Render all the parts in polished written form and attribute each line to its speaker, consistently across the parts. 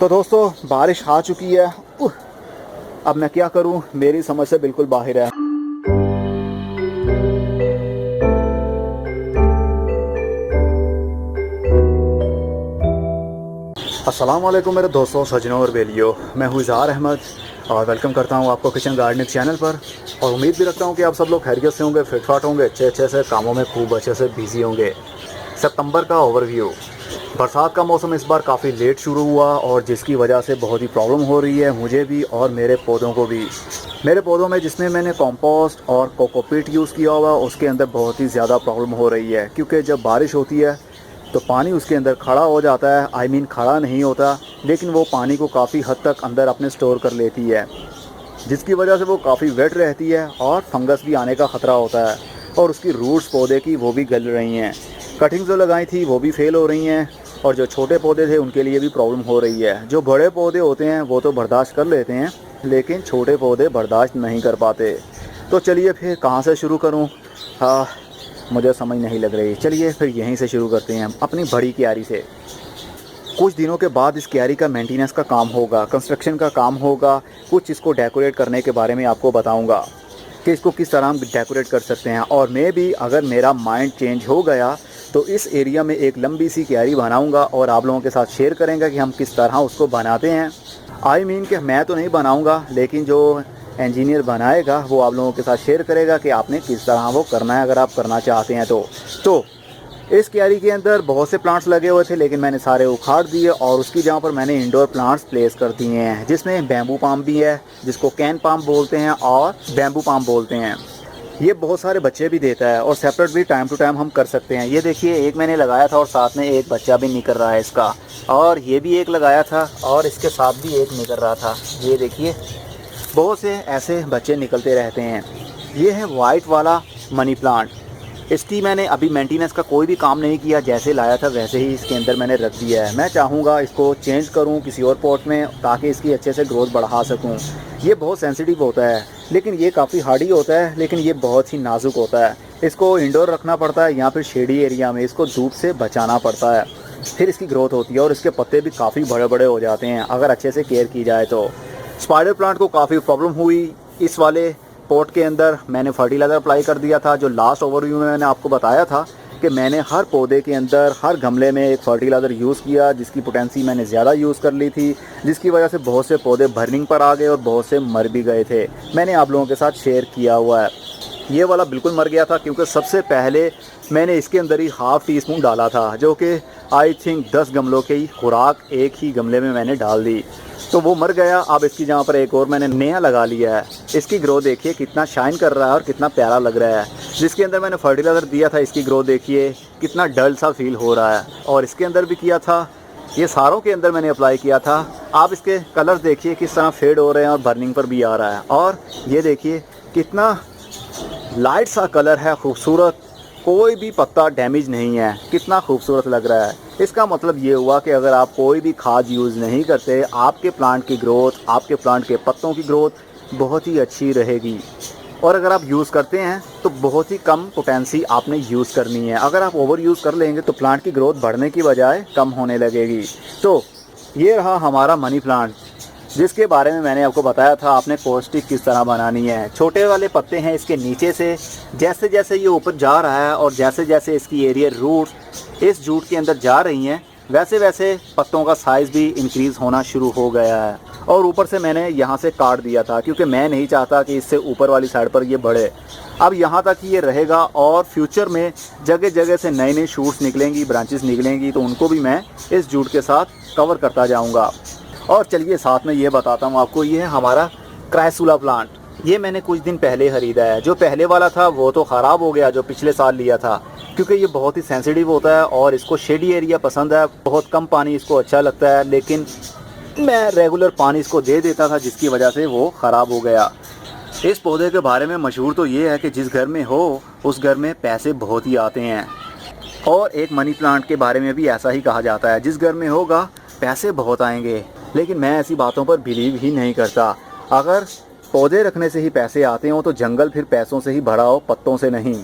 Speaker 1: तो दोस्तों बारिश आ चुकी है। अब मैं क्या करूं, मेरी समझ से बिल्कुल बाहर है। अस्सलाम वालेकुम मेरे दोस्तों, सजनों और बेलियों। मैं हूँ इज़हार अहमद और वेलकम करता हूँ आपको किचन गार्डनिंग चैनल पर। और उम्मीद भी रखता हूँ कि आप सब लोग खैरियत से होंगे, फिटफाट होंगे, अच्छे से कामों में खूब अच्छे से बिजी होंगे। सितंबर का ओवरव्यू। बरसात का मौसम इस बार काफ़ी लेट शुरू हुआ और जिसकी वजह से बहुत ही प्रॉब्लम हो रही है मुझे भी और मेरे पौधों को भी। मेरे पौधों में जिसमें मैंने कंपोस्ट और कोकोपीट यूज़ किया हुआ उसके अंदर बहुत ही ज़्यादा प्रॉब्लम हो रही है, क्योंकि जब बारिश होती है तो पानी उसके अंदर खड़ा हो जाता है। खड़ा नहीं होता, लेकिन वो पानी को काफ़ी हद तक अंदर अपने स्टोर कर लेती है, जिसकी वजह से वो काफ़ी वेट रहती है और फंगस भी आने का ख़तरा होता है। और उसकी रूट्स पौधे की वो भी गल रही हैं। कटिंग जो लगाई थी वो भी फेल हो रही हैं और जो छोटे पौधे थे उनके लिए भी प्रॉब्लम हो रही है। जो बड़े पौधे होते हैं वो तो बर्दाश्त कर लेते हैं, लेकिन छोटे पौधे बर्दाश्त नहीं कर पाते। तो चलिए फिर कहाँ से शुरू करूँ, मुझे समझ नहीं लग रही। चलिए फिर यहीं से शुरू करते हैं, अपनी बड़ी क्यारी से। कुछ दिनों के बाद इस क्यारी का मेंटेनेंस का काम होगा, कंस्ट्रक्शन का काम होगा। कुछ इसको डेकोरेट करने के बारे में आपको बताऊंगा कि इसको किस तरह हम डेकोरेट कर सकते हैं। और मैं भी अगर मेरा माइंड चेंज हो गया तो इस एरिया में एक लंबी सी क्यारी बनाऊंगा और आप लोगों के साथ शेयर करेंगे कि हम किस तरह उसको बनाते हैं। कि मैं तो नहीं बनाऊंगा, लेकिन जो इंजीनियर बनाएगा वो आप लोगों के साथ शेयर करेगा कि आपने किस तरह वो करना है, अगर आप करना चाहते हैं तो इस क्यारी के अंदर बहुत से प्लांट्स लगे हुए थे, लेकिन मैंने सारे उखाड़ दिए और उसकी जगह पर मैंने इंडोर प्लांट्स प्लेस कर दिए हैं, जिसमें बैम्बू पाम भी है, जिसको कैन पाम बोलते हैं और बैम्बू पाम बोलते हैं। ये बहुत सारे बच्चे भी देता है और सेपरेट भी टाइम टू टाइम हम कर सकते हैं। ये देखिए, एक मैंने लगाया था और साथ में एक बच्चा भी निकल रहा है इसका, और ये भी एक लगाया था और इसके साथ भी एक निकल रहा था। ये देखिए, बहुत से ऐसे बच्चे निकलते रहते हैं। ये है वाइट वाला मनी प्लांट। इसकी मैंने अभी मेंटेनेंस का कोई भी काम नहीं किया, जैसे लाया था वैसे ही इसके अंदर मैंने रख दिया है। मैं चाहूँगा इसको चेंज करूँ किसी और पॉट में, ताकि इसकी अच्छे से ग्रोथ बढ़ा सकूँ। ये बहुत सेंसिटिव होता है, लेकिन ये काफ़ी हार्डी होता है, लेकिन ये बहुत ही नाजुक होता है। इसको इंडोर रखना पड़ता है या फिर शेडी एरिया में, इसको धूप से बचाना पड़ता है, फिर इसकी ग्रोथ होती है। और इसके पत्ते भी काफ़ी बड़े बड़े हो जाते हैं अगर अच्छे से केयर की जाए तो। स्पाइडर प्लांट को काफ़ी प्रॉब्लम हुई। इस वाले पॉट के अंदर मैंने फर्टिलाइज़र अप्लाई कर दिया था। जो लास्ट ओवरव्यू में मैंने आपको बताया था कि मैंने हर पौधे के अंदर, हर गमले में एक फर्टिलाइज़र यूज़ किया, जिसकी पोटेंसी मैंने ज़्यादा यूज़ कर ली थी, जिसकी वजह से बहुत से पौधे बर्निंग पर आ गए और बहुत से मर भी गए थे। मैंने आप लोगों के साथ शेयर किया हुआ है। ये वाला बिल्कुल मर गया था, क्योंकि सबसे पहले मैंने इसके अंदर ही हाफ़ टी स्पून डाला था, जो कि आई थिंक 10 गमलों की खुराक एक ही गमले में मैंने डाल दी, तो वो मर गया। अब इसकी जगह पर एक और मैंने नया लगा लिया है। इसकी ग्रोथ देखिए कितना शाइन कर रहा है और कितना प्यारा लग रहा है। जिसके अंदर मैंने फर्टिलाइज़र दिया था, इसकी ग्रोथ देखिए कितना डल सा फील हो रहा है। और इसके अंदर भी किया था, ये सारों के अंदर मैंने अप्लाई किया था। आप इसके कलर्स देखिए किस तरह फेड हो रहे हैं और बर्निंग पर भी आ रहा है। और ये देखिए कितना लाइट सा कलर है, खूबसूरत, कोई भी पत्ता डैमेज नहीं है, कितना खूबसूरत लग रहा है। इसका मतलब ये हुआ कि अगर आप कोई भी खाद यूज़ नहीं करते, आपके प्लांट की ग्रोथ, आपके प्लांट के पत्तों की ग्रोथ बहुत ही अच्छी रहेगी। और अगर आप यूज़ करते हैं तो बहुत ही कम पोटेंसी आपने यूज़ करनी है। अगर आप ओवर यूज़ कर लेंगे तो प्लांट की ग्रोथ बढ़ने की बजाय कम होने लगेगी। तो ये रहा हमारा मनी प्लांट, जिसके बारे में मैंने आपको बताया था आपने कोस्टिक किस तरह बनानी है। छोटे वाले पत्ते हैं इसके नीचे से, जैसे जैसे ये ऊपर जा रहा है और जैसे जैसे इसकी एरियर रूट इस जूट के अंदर जा रही हैं, वैसे वैसे पत्तों का साइज़ भी इंक्रीज़ होना शुरू हो गया है। और ऊपर से मैंने यहाँ से काट दिया था, क्योंकि मैं नहीं चाहता कि इससे ऊपर वाली साइड पर ये बढ़े। अब यहाँ तक ही ये रहेगा और फ्यूचर में जगह जगह से नई नई शूट्स निकलेंगी, ब्रांचेस निकलेंगी, तो उनको भी मैं इस जूट के साथ कवर करता जाऊँगा। और चलिए साथ में ये बताता हूँ आपको, ये है हमारा क्राइसूला प्लांट। ये मैंने कुछ दिन पहले ख़रीदा है। जो पहले वाला था वो तो ख़राब हो गया, जो पिछले साल लिया था, क्योंकि ये बहुत ही सेंसिटिव होता है और इसको शेडी एरिया पसंद है, बहुत कम पानी इसको अच्छा लगता है। लेकिन मैं रेगुलर पानी इसको दे देता था, जिसकी वजह से वो ख़राब हो गया। इस पौधे के बारे में मशहूर तो ये है कि जिस घर में हो उस घर में पैसे बहुत ही आते हैं। और एक मनी प्लांट के बारे में भी ऐसा ही कहा जाता है, जिस घर में होगा पैसे बहुत आएंगे। लेकिन मैं ऐसी बातों पर बिलीव ही नहीं करता। अगर पौधे रखने से ही पैसे आते हों तो जंगल फिर पैसों से ही भरा हो, पत्तों से नहीं।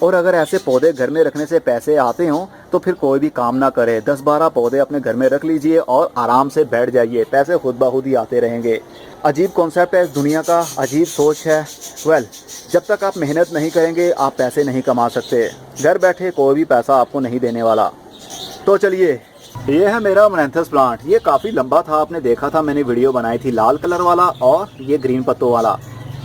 Speaker 1: और अगर ऐसे पौधे घर में रखने से पैसे आते हों तो फिर कोई भी काम ना करे, 10-12 पौधे अपने घर में रख लीजिए और आराम से बैठ जाइए, पैसे खुद ब खुद ही आते रहेंगे। अजीब कॉन्सेप्ट है इस दुनिया का, अजीब सोच है। जब तक आप मेहनत नहीं करेंगे आप पैसे नहीं कमा सकते। घर बैठे कोई भी पैसा आपको नहीं देने वाला। तो चलिए, ये है मेरा अमरैंथस प्लांट। ये काफ़ी लंबा था, आपने देखा था, मैंने वीडियो बनाई थी लाल कलर वाला और ये ग्रीन पत्तों वाला।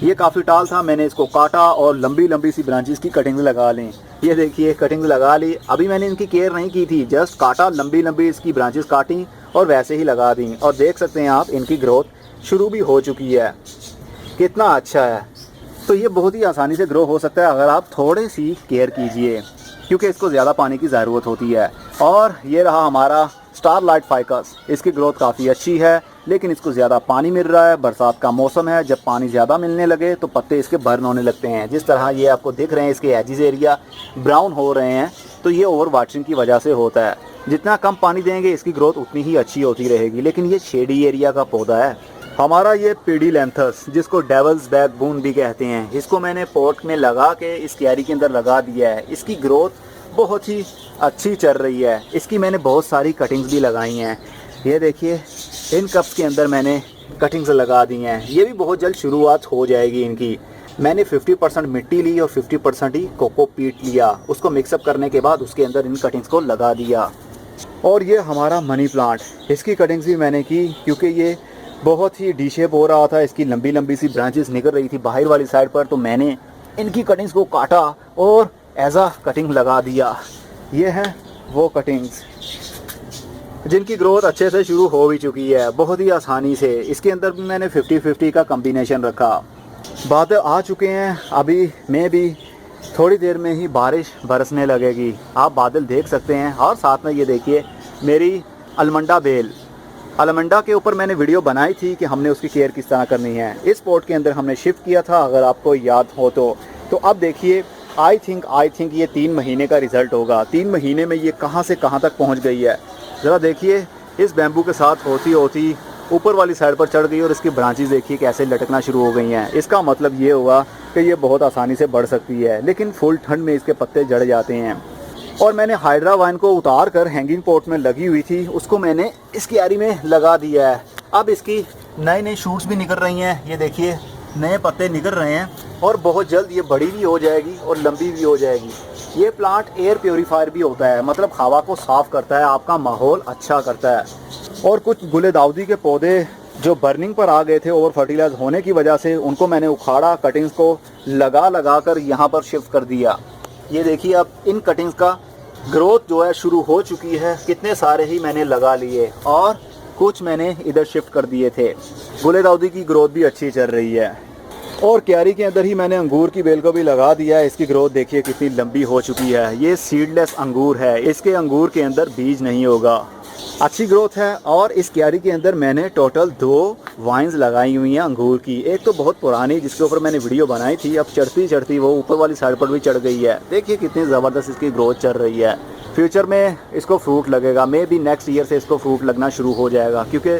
Speaker 1: ये काफ़ी टाल था, मैंने इसको काटा और लंबी लंबी सी ब्रांचेस की कटिंग लगा ली। ये देखिए कटिंग लगा ली। अभी मैंने इनकी केयर नहीं की थी, जस्ट काटा, लंबी लंबी इसकी ब्रांचेस काटी और वैसे ही लगा दी। और देख सकते हैं आप, इनकी ग्रोथ शुरू भी हो चुकी है। कितना अच्छा है। तो ये बहुत ही आसानी से ग्रो हो सकता है अगर आप थोड़ी सी केयर कीजिए, क्योंकि इसको ज़्यादा पानी की ज़रूरत होती है। और ये रहा हमारा स्टारलाइट फाइकस। इसकी ग्रोथ काफ़ी अच्छी है, लेकिन इसको ज़्यादा पानी मिल रहा है। बरसात का मौसम है, जब पानी ज़्यादा मिलने लगे तो पत्ते इसके बर्न होने लगते हैं। जिस तरह ये आपको दिख रहे हैं, इसके एजिस एरिया ब्राउन हो रहे हैं, तो ये ओवर वाटरिंग की वजह से होता है। जितना कम पानी देंगे इसकी ग्रोथ उतनी ही अच्छी होती रहेगी। लेकिन ये शेडी एरिया का पौधा है हमारा। ये पीडीलैंथस, जिसको डेवल्स बैकबोन भी कहते हैं, इसको मैंने पॉट में लगा के इस क्यारी के अंदर लगा दिया है। इसकी ग्रोथ बहुत ही अच्छी चल रही है। इसकी मैंने बहुत सारी कटिंग्स भी लगाई हैं। ये देखिए, इन कप्स के अंदर मैंने कटिंग्स लगा दी हैं। ये भी बहुत जल्द शुरुआत हो जाएगी इनकी। मैंने 50% मिट्टी ली और 50% ही कोकोपीट लिया। उसको मिक्सअप करने के बाद उसके अंदर इन कटिंग्स को लगा दिया। और ये हमारा मनी प्लांट, इसकी कटिंग्स भी मैंने की, क्योंकि ये बहुत ही डी शेप हो रहा था। इसकी लंबी लंबी सी ब्रांचेस निकल रही थी बाहर वाली साइड पर, तो मैंने इनकी कटिंग्स को काटा और एज आ कटिंग लगा दिया। ये हैं वो कटिंग्स जिनकी ग्रोथ अच्छे से शुरू हो भी चुकी है, बहुत ही आसानी से। इसके अंदर भी मैंने 50-50 का कम्बिनेशन रखा। बादल आ चुके हैं, अभी मैं भी थोड़ी देर में ही बारिश बरसने लगेगी, आप बादल देख सकते हैं। और साथ में ये देखिए मेरी अलमंडा बेल, अलमंडा के ऊपर मैंने वीडियो बनाई थी कि हमने उसकी केयर किस तरह करनी है। इस पॉट के अंदर हमने शिफ्ट किया था, अगर आपको याद हो तो अब देखिए, आई थिंक ये 3 महीने का रिज़ल्ट होगा। 3 महीने में ये कहाँ से कहाँ तक पहुँच गई है। ज़रा देखिए, इस बैम्बू के साथ होती होती ऊपर वाली साइड पर चढ़ गई और इसकी ब्रांचेस देखिए कैसे लटकना शुरू हो गई हैं। इसका मतलब ये हुआ कि ये बहुत आसानी से बढ़ सकती है, लेकिन फुल ठंड में इसके पत्ते जड़ जाते हैं। और मैंने हाइड्रा वाइन को उतार कर हैंगिंग पॉट में लगी हुई थी, उसको मैंने इस क्यारी में लगा दिया है। अब इसकी नई नई शूट्स भी निकल रही हैं। ये देखिए नए पत्ते निकल रहे हैं और बहुत जल्द ये बड़ी भी हो जाएगी और लंबी भी हो जाएगी। ये प्लांट एयर प्योरीफायर भी होता है, मतलब हवा को साफ़ करता है, आपका माहौल अच्छा करता है। और कुछ गुलेदाउदी के पौधे जो बर्निंग पर आ गए थे ओवर फर्टिलाइज होने की वजह से, उनको मैंने उखाड़ा, कटिंग्स को लगा कर यहाँ पर शिफ्ट कर दिया। ये देखिए अब इन कटिंग्स का ग्रोथ जो है शुरू हो चुकी है। कितने सारे ही मैंने लगा लिए और कुछ मैंने इधर शिफ्ट कर दिए थे। गुलेदाउदी की ग्रोथ भी अच्छी चल रही है। और क्यारी के अंदर ही मैंने अंगूर की बेल को भी लगा दिया है। इसकी ग्रोथ देखिए कितनी लंबी हो चुकी है। ये सीडलेस अंगूर है, इसके अंगूर के अंदर बीज नहीं होगा। अच्छी ग्रोथ है। और इस क्यारी के अंदर मैंने टोटल 2 वाइन्स लगाई हुई हैं अंगूर की। एक तो बहुत पुरानी, जिसके ऊपर मैंने वीडियो बनाई थी, अब चढ़ती चढ़ती वो ऊपर वाली साइड पर भी चढ़ गई है। देखिए कितनी ज़बरदस्त इसकी ग्रोथ चल रही है। फ्यूचर में इसको फ्रूट लगेगा, मे बी नेक्स्ट ईयर से इसको फ्रूट लगना शुरू हो जाएगा, क्योंकि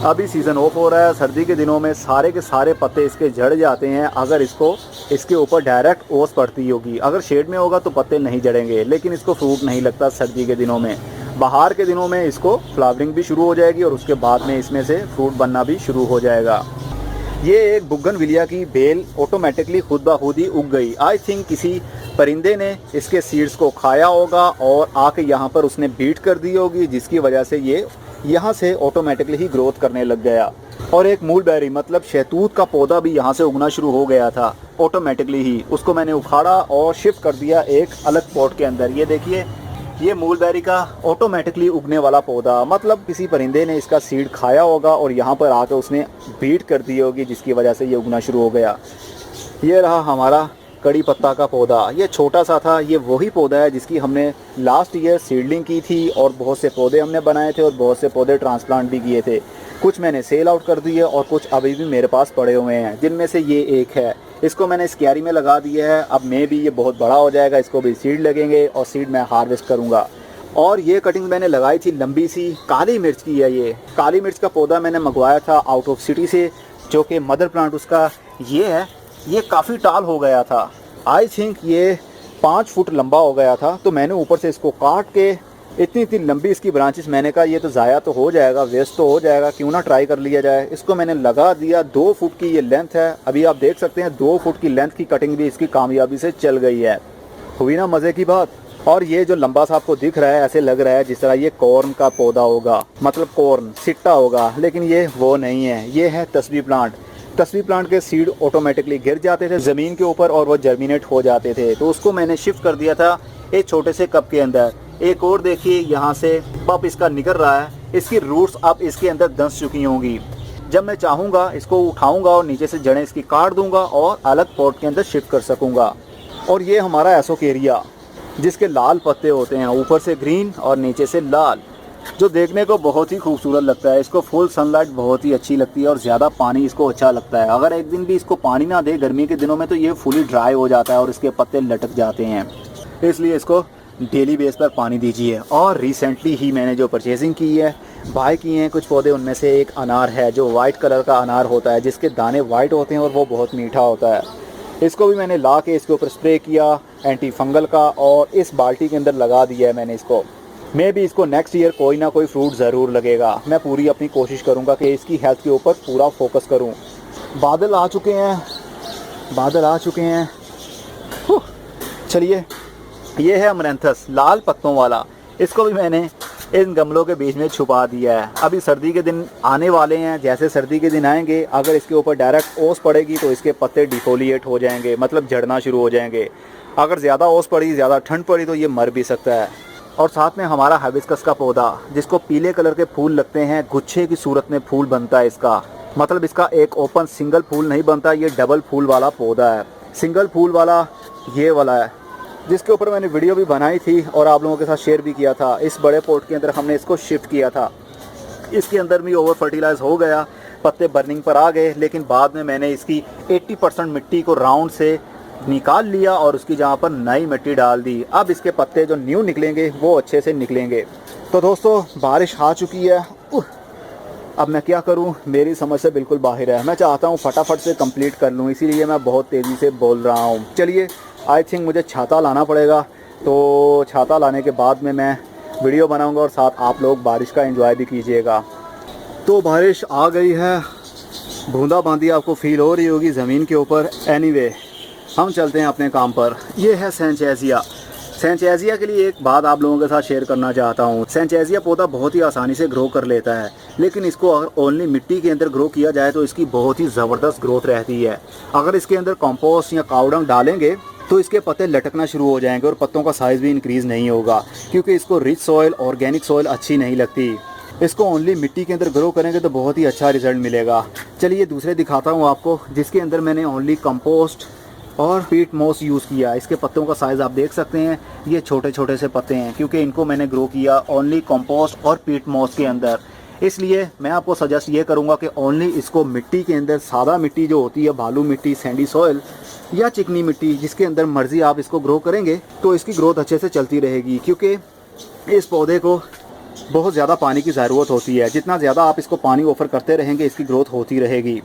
Speaker 1: अभी सीज़न ऑफ हो रहा है। सर्दी के दिनों में सारे के सारे पत्ते इसके झड़ जाते हैं अगर इसको इसके ऊपर डायरेक्ट ओस पड़ती होगी। अगर शेड में होगा तो पत्ते नहीं झड़ेंगे, लेकिन इसको फ्रूट नहीं लगता सर्दी के दिनों में। बाहर के दिनों में इसको फ्लावरिंग भी शुरू हो जाएगी और उसके बाद में इसमें से फ्रूट बनना भी शुरू हो जाएगा। ये एक बुगनविलिया की बेल ऑटोमेटिकली खुद ब खुद ही उग गई। आई थिंक किसी परिंदे ने इसके सीड्स को खाया होगा और आके यहाँ पर उसने बीट कर दी होगी, जिसकी वजह से ये यहाँ से ऑटोमेटिकली ही ग्रोथ करने लग गया। और एक मूलबेरी मतलब शहतूत का पौधा भी यहाँ से उगना शुरू हो गया था ऑटोमेटिकली ही। उसको मैंने उखाड़ा और शिफ्ट कर दिया एक अलग पॉट के अंदर। ये देखिए, ये मूलबेरी का ऑटोमेटिकली उगने वाला पौधा, मतलब किसी परिंदे ने इसका सीड खाया होगा और यहाँ पर आकर उसने बीट कर दी होगी, जिसकी वजह से ये उगना शुरू हो गया। ये रहा हमारा कड़ी पत्ता का पौधा। ये छोटा सा था, ये वही पौधा है जिसकी हमने लास्ट ईयर सीडलिंग की थी और बहुत से पौधे हमने बनाए थे और बहुत से पौधे ट्रांसप्लांट भी किए थे। कुछ मैंने सेल आउट कर दिए और कुछ अभी भी मेरे पास पड़े हुए हैं, जिनमें से ये एक है। इसको मैंने इस क्यारी में लगा दिया है। अब मे भी ये बहुत बड़ा हो जाएगा, इसको भी सीड लगेंगे और सीड मैं हार्वेस्ट करूँगा। और ये कटिंग मैंने लगाई थी लंबी सी, काली मिर्च की है। ये काली मिर्च का पौधा मैंने मंगवाया था आउट ऑफ सिटी से, जो कि मदर प्लांट उसका ये है। ये काफ़ी टाल हो गया था। आई थिंक ये 5 फुट लंबा हो गया था, तो मैंने ऊपर से इसको काट के इतनी लंबी इसकी ब्रांचेस, मैंने कहा ये तो ज़ाया तो हो जाएगा, वेस्ट तो हो जाएगा, क्यों ना ट्राई कर लिया जाए। इसको मैंने लगा दिया। 2 फुट की ये लेंथ है। अभी आप देख सकते हैं 2 फुट की लेंथ की कटिंग भी इसकी कामयाबी से चल गई है। हुई ना मज़े की बात। और ये जो लंबा सा आपको दिख रहा है, ऐसे लग रहा है जिस तरह ये कॉर्न का पौधा होगा, मतलब कॉर्न सिट्टा होगा, लेकिन ये वो नहीं है। ये है तस्बी प्लांट। तस्बी प्लांट के सीड ऑटोमेटिकली गिर जाते थे ज़मीन के ऊपर और वो जर्मिनेट हो जाते थे। तो उसको मैंने शिफ्ट कर दिया था एक छोटे से कप के अंदर। एक और देखिए यहाँ से पप इसका निकल रहा है। इसकी रूट्स अब इसके अंदर दस चुकी होंगी। जब मैं चाहूँगा इसको उठाऊँगा और नीचे से जड़ें इसकी काट दूँगा और अलग पॉट के अंदर शिफ्ट कर सकूँगा। और ये हमारा एसोकेरिया, जिसके लाल पत्ते होते हैं, ऊपर से ग्रीन और नीचे से लाल, जो देखने को बहुत ही खूबसूरत लगता है। इसको फुल सनलाइट बहुत ही अच्छी लगती है और ज़्यादा पानी इसको अच्छा लगता है। अगर एक दिन भी इसको पानी ना दे गर्मी के दिनों में तो ये फुली ड्राई हो जाता है और इसके पत्ते लटक जाते हैं। इसलिए इसको डेली बेस पर पानी दीजिए। और रिसेंटली ही मैंने जो परचेजिंग की है, बाय किए हैं कुछ पौधे, उनमें से एक अनार है जो वाइट कलर का अनार होता है, जिसके दाने वाइट होते हैं और वो बहुत मीठा होता है। इसको भी मैंने ला के इसके ऊपर स्प्रे किया एंटी फंगल का और इस बाल्टी के अंदर लगा दिया है मैंने इसको। मैं भी इसको नेक्स्ट ईयर कोई ना कोई फ्रूट ज़रूर लगेगा। मैं पूरी अपनी कोशिश करूँगा कि इसकी हेल्थ के ऊपर पूरा फोकस करूँ। बादल आ चुके हैं, बादल आ चुके हैं। चलिए, ये है अमरैंथस लाल पत्तों वाला। इसको भी मैंने इन गमलों के बीच में छुपा दिया है। अभी सर्दी के दिन आने वाले हैं। जैसे सर्दी के दिन आएंगे, अगर इसके ऊपर डायरेक्ट ओस पड़ेगी तो इसके पत्ते डिफोलिएट हो जाएंगे, मतलब झड़ना शुरू हो जाएंगे। अगर ज़्यादा ओस पड़ी, ज़्यादा ठंड पड़ी तो ये मर भी सकता है। और साथ में हमारा हाइबिस्कस का पौधा, जिसको पीले कलर के फूल लगते हैं, गुच्छे की सूरत में फूल बनता है इसका, मतलब इसका एक ओपन सिंगल फूल नहीं बनता, ये डबल फूल वाला पौधा है। सिंगल फूल वाला ये वाला है, जिसके ऊपर मैंने वीडियो भी बनाई थी और आप लोगों के साथ शेयर भी किया था। इस बड़े पॉट के अंदर हमने इसको शिफ्ट किया था। इसके अंदर भी ओवर फर्टिलाइज हो गया, पत्ते बर्निंग पर आ गए, लेकिन बाद में मैंने इसकी 80% मिट्टी को राउंड से निकाल लिया और उसकी जगह पर नई मिट्टी डाल दी। अब इसके पत्ते जो न्यू निकलेंगे वो अच्छे से निकलेंगे। तो दोस्तों, बारिश आ चुकी है। अब मैं क्या करूं, मेरी समझ से बिल्कुल बाहर है। मैं चाहता हूं फटाफट से कंप्लीट कर लूं, इसीलिए मैं बहुत तेज़ी से बोल रहा हूं। चलिए, आई थिंक मुझे छाता लाना पड़ेगा, तो छाता लाने के बाद में मैं वीडियो बनाऊंगा और साथ आप लोग बारिश का एंजॉय भी कीजिएगा। तो बारिश आ गई है, बूंदाबांदी आपको फील हो रही होगी ज़मीन के ऊपर। एनीवे, हम चलते हैं अपने काम पर। ये है सैंचेज़िया। सैंचेज़िया के लिए एक बात आप लोगों के साथ शेयर करना चाहता हूँ। सैंचेज़िया पौधा बहुत ही आसानी से ग्रो कर लेता है, लेकिन इसको अगर ओनली मिट्टी के अंदर ग्रो किया जाए तो इसकी बहुत ही ज़बरदस्त ग्रोथ रहती है। अगर इसके अंदर कंपोस्ट या कावडंग डालेंगे तो इसके पत्ते लटकना शुरू हो जाएंगे और पत्तों का साइज़ भी इंक्रीज़ नहीं होगा, क्योंकि इसको रिच सॉइल, ऑर्गेनिक सॉइल अच्छी नहीं लगती। इसको ओनली मिट्टी के अंदर ग्रो करेंगे तो बहुत ही अच्छा रिजल्ट मिलेगा। चलिए दूसरे दिखाता हूँ आपको, जिसके अंदर मैंने ओनली कंपोस्ट और पीट मॉस यूज़ किया। इसके पत्तों का साइज़ आप देख सकते हैं, ये छोटे छोटे से पत्ते हैं, क्योंकि इनको मैंने ग्रो किया ओनली कंपोस्ट और पीट मॉस के अंदर। इसलिए मैं आपको सजेस्ट ये करूँगा कि ओनली इसको मिट्टी के अंदर, सादा मिट्टी जो होती है, बालू मिट्टी, सैंडी सॉइल या चिकनी मिट्टी, जिसके अंदर मर्ज़ी आप इसको ग्रो करेंगे तो इसकी ग्रोथ अच्छे से चलती रहेगी। क्योंकि इस पौधे को बहुत ज़्यादा पानी की ज़रूरत होती है। जितना ज़्यादा आप इसको पानी ऑफ़र करते रहेंगे, इसकी ग्रोथ होती रहेगी।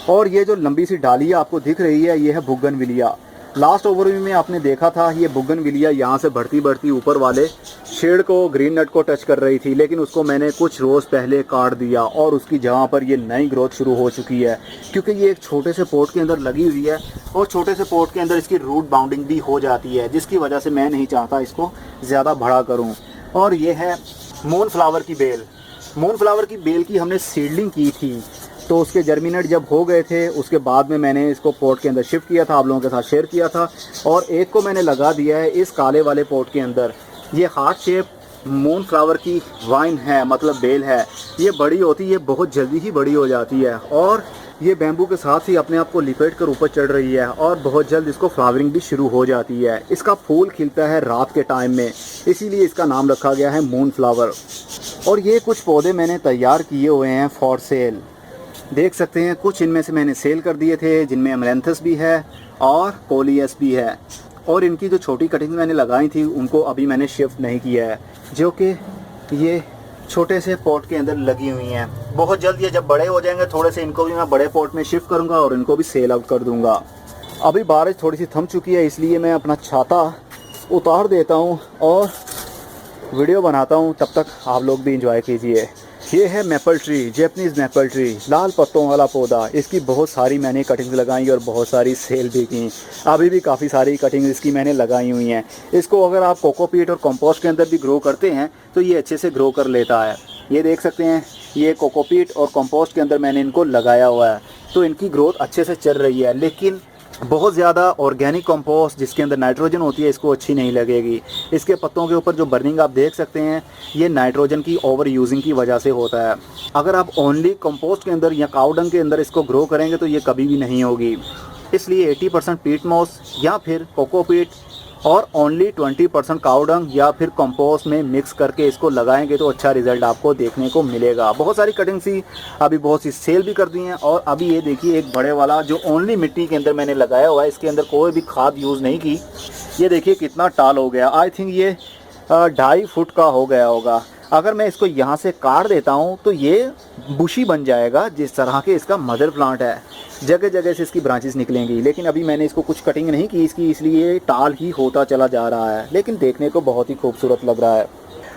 Speaker 1: और ये जो लंबी सी डाली आपको दिख रही है, ये है बुगनविलिया। लास्ट ओवरव्यू में आपने देखा था, ये बुगनविलिया यहाँ से बढ़ती बढ़ती ऊपर वाले शेड को, ग्रीन नट को टच कर रही थी, लेकिन उसको मैंने कुछ रोज़ पहले काट दिया और उसकी जगह पर ये नई ग्रोथ शुरू हो चुकी है। क्योंकि ये एक छोटे से पॉट के अंदर लगी हुई है और छोटे से पॉट के अंदर इसकी रूट बाउंडिंग भी हो जाती है, जिसकी वजह से मैं नहीं चाहता इसको ज़्यादा बड़ा करूँ। और ये है मून फ्लावर की बेल। मून फ्लावर की बेल की हमने सीडलिंग की थी, तो उसके जर्मिनेट जब हो गए थे, उसके बाद में मैंने इसको पॉट के अंदर शिफ्ट किया था, आप लोगों के साथ शेयर किया था। और एक को मैंने लगा दिया है इस काले वाले पॉट के अंदर। ये हार्ट शेप मून फ्लावर की वाइन है, मतलब बेल है। ये बड़ी होती है, बहुत जल्दी ही बड़ी हो जाती है और ये बैम्बू के साथ ही अपने आप को लिपेट कर ऊपर चढ़ रही है और बहुत जल्द इसको फ्लावरिंग भी शुरू हो जाती है। इसका फूल खिलता है रात के टाइम में, इसीलिए इसका नाम रखा गया है मून फ्लावर। और ये कुछ पौधे मैंने तैयार किए हुए हैं फॉर सेल, देख सकते हैं। कुछ इनमें से मैंने सेल कर दिए थे, जिनमें अमरैंथस भी है और कोलियस भी है। और इनकी जो छोटी कटिंग मैंने लगाई थी, उनको अभी मैंने शिफ्ट नहीं किया है, जो कि ये छोटे से पॉट के अंदर लगी हुई हैं। बहुत जल्द ये जब बड़े हो जाएंगे थोड़े से, इनको भी मैं बड़े पॉट में शिफ्ट करूँगा और इनको भी सेल आउट कर दूँगा। अभी बारिश थोड़ी सी थम चुकी है, इसलिए मैं अपना छाता उतार देता हूँ और वीडियो बनाता हूँ, तब तक आप लोग भी इंजॉय कीजिए। ये है maple tree, Japanese maple tree, लाल पत्तों वाला पौधा। इसकी बहुत सारी मैंने कटिंग्स लगाई और बहुत सारी सेल भी की। अभी भी काफ़ी सारी कटिंग्स इसकी मैंने लगाई हुई हैं। इसको अगर आप कोकोपीट और कंपोस्ट के अंदर भी ग्रो करते हैं तो ये अच्छे से ग्रो कर लेता है। ये देख सकते हैं, ये कोकोपीट और कंपोस्ट के अंदर मैंने इनको लगाया हुआ है, तो इनकी ग्रोथ अच्छे से चल रही है। लेकिन बहुत ज़्यादा ऑर्गेनिक कंपोस्ट जिसके अंदर नाइट्रोजन होती है इसको अच्छी नहीं लगेगी। इसके पत्तों के ऊपर जो बर्निंग आप देख सकते हैं, ये नाइट्रोजन की ओवर यूजिंग की वजह से होता है। अगर आप ओनली कंपोस्ट के अंदर या काऊ डंग के अंदर इसको ग्रो करेंगे तो ये कभी भी नहीं होगी। इसलिए 80% पीट मॉस या फिर कोकोपीट और ओनली 20% काऊ डंग या फिर कंपोस्ट में मिक्स करके इसको लगाएंगे तो अच्छा रिजल्ट आपको देखने को मिलेगा। बहुत सारी कटिंग्स ही अभी बहुत सी सेल भी कर दी हैं। और अभी ये देखिए एक बड़े वाला जो ओनली मिट्टी के अंदर मैंने लगाया हुआ है, इसके अंदर कोई भी खाद यूज़ नहीं की। ये देखिए कितना टाल हो गया। आई थिंक ये 2.5 फुट का हो गया होगा। अगर मैं इसको यहाँ से काट देता हूँ तो ये बुशी बन जाएगा, जिस तरह के इसका मदर प्लांट है। जगह जगह से इसकी ब्रांचेस निकलेंगी। लेकिन अभी मैंने इसको कुछ कटिंग नहीं की इसकी, इसलिए टाल ही होता चला जा रहा है, लेकिन देखने को बहुत ही खूबसूरत लग रहा है।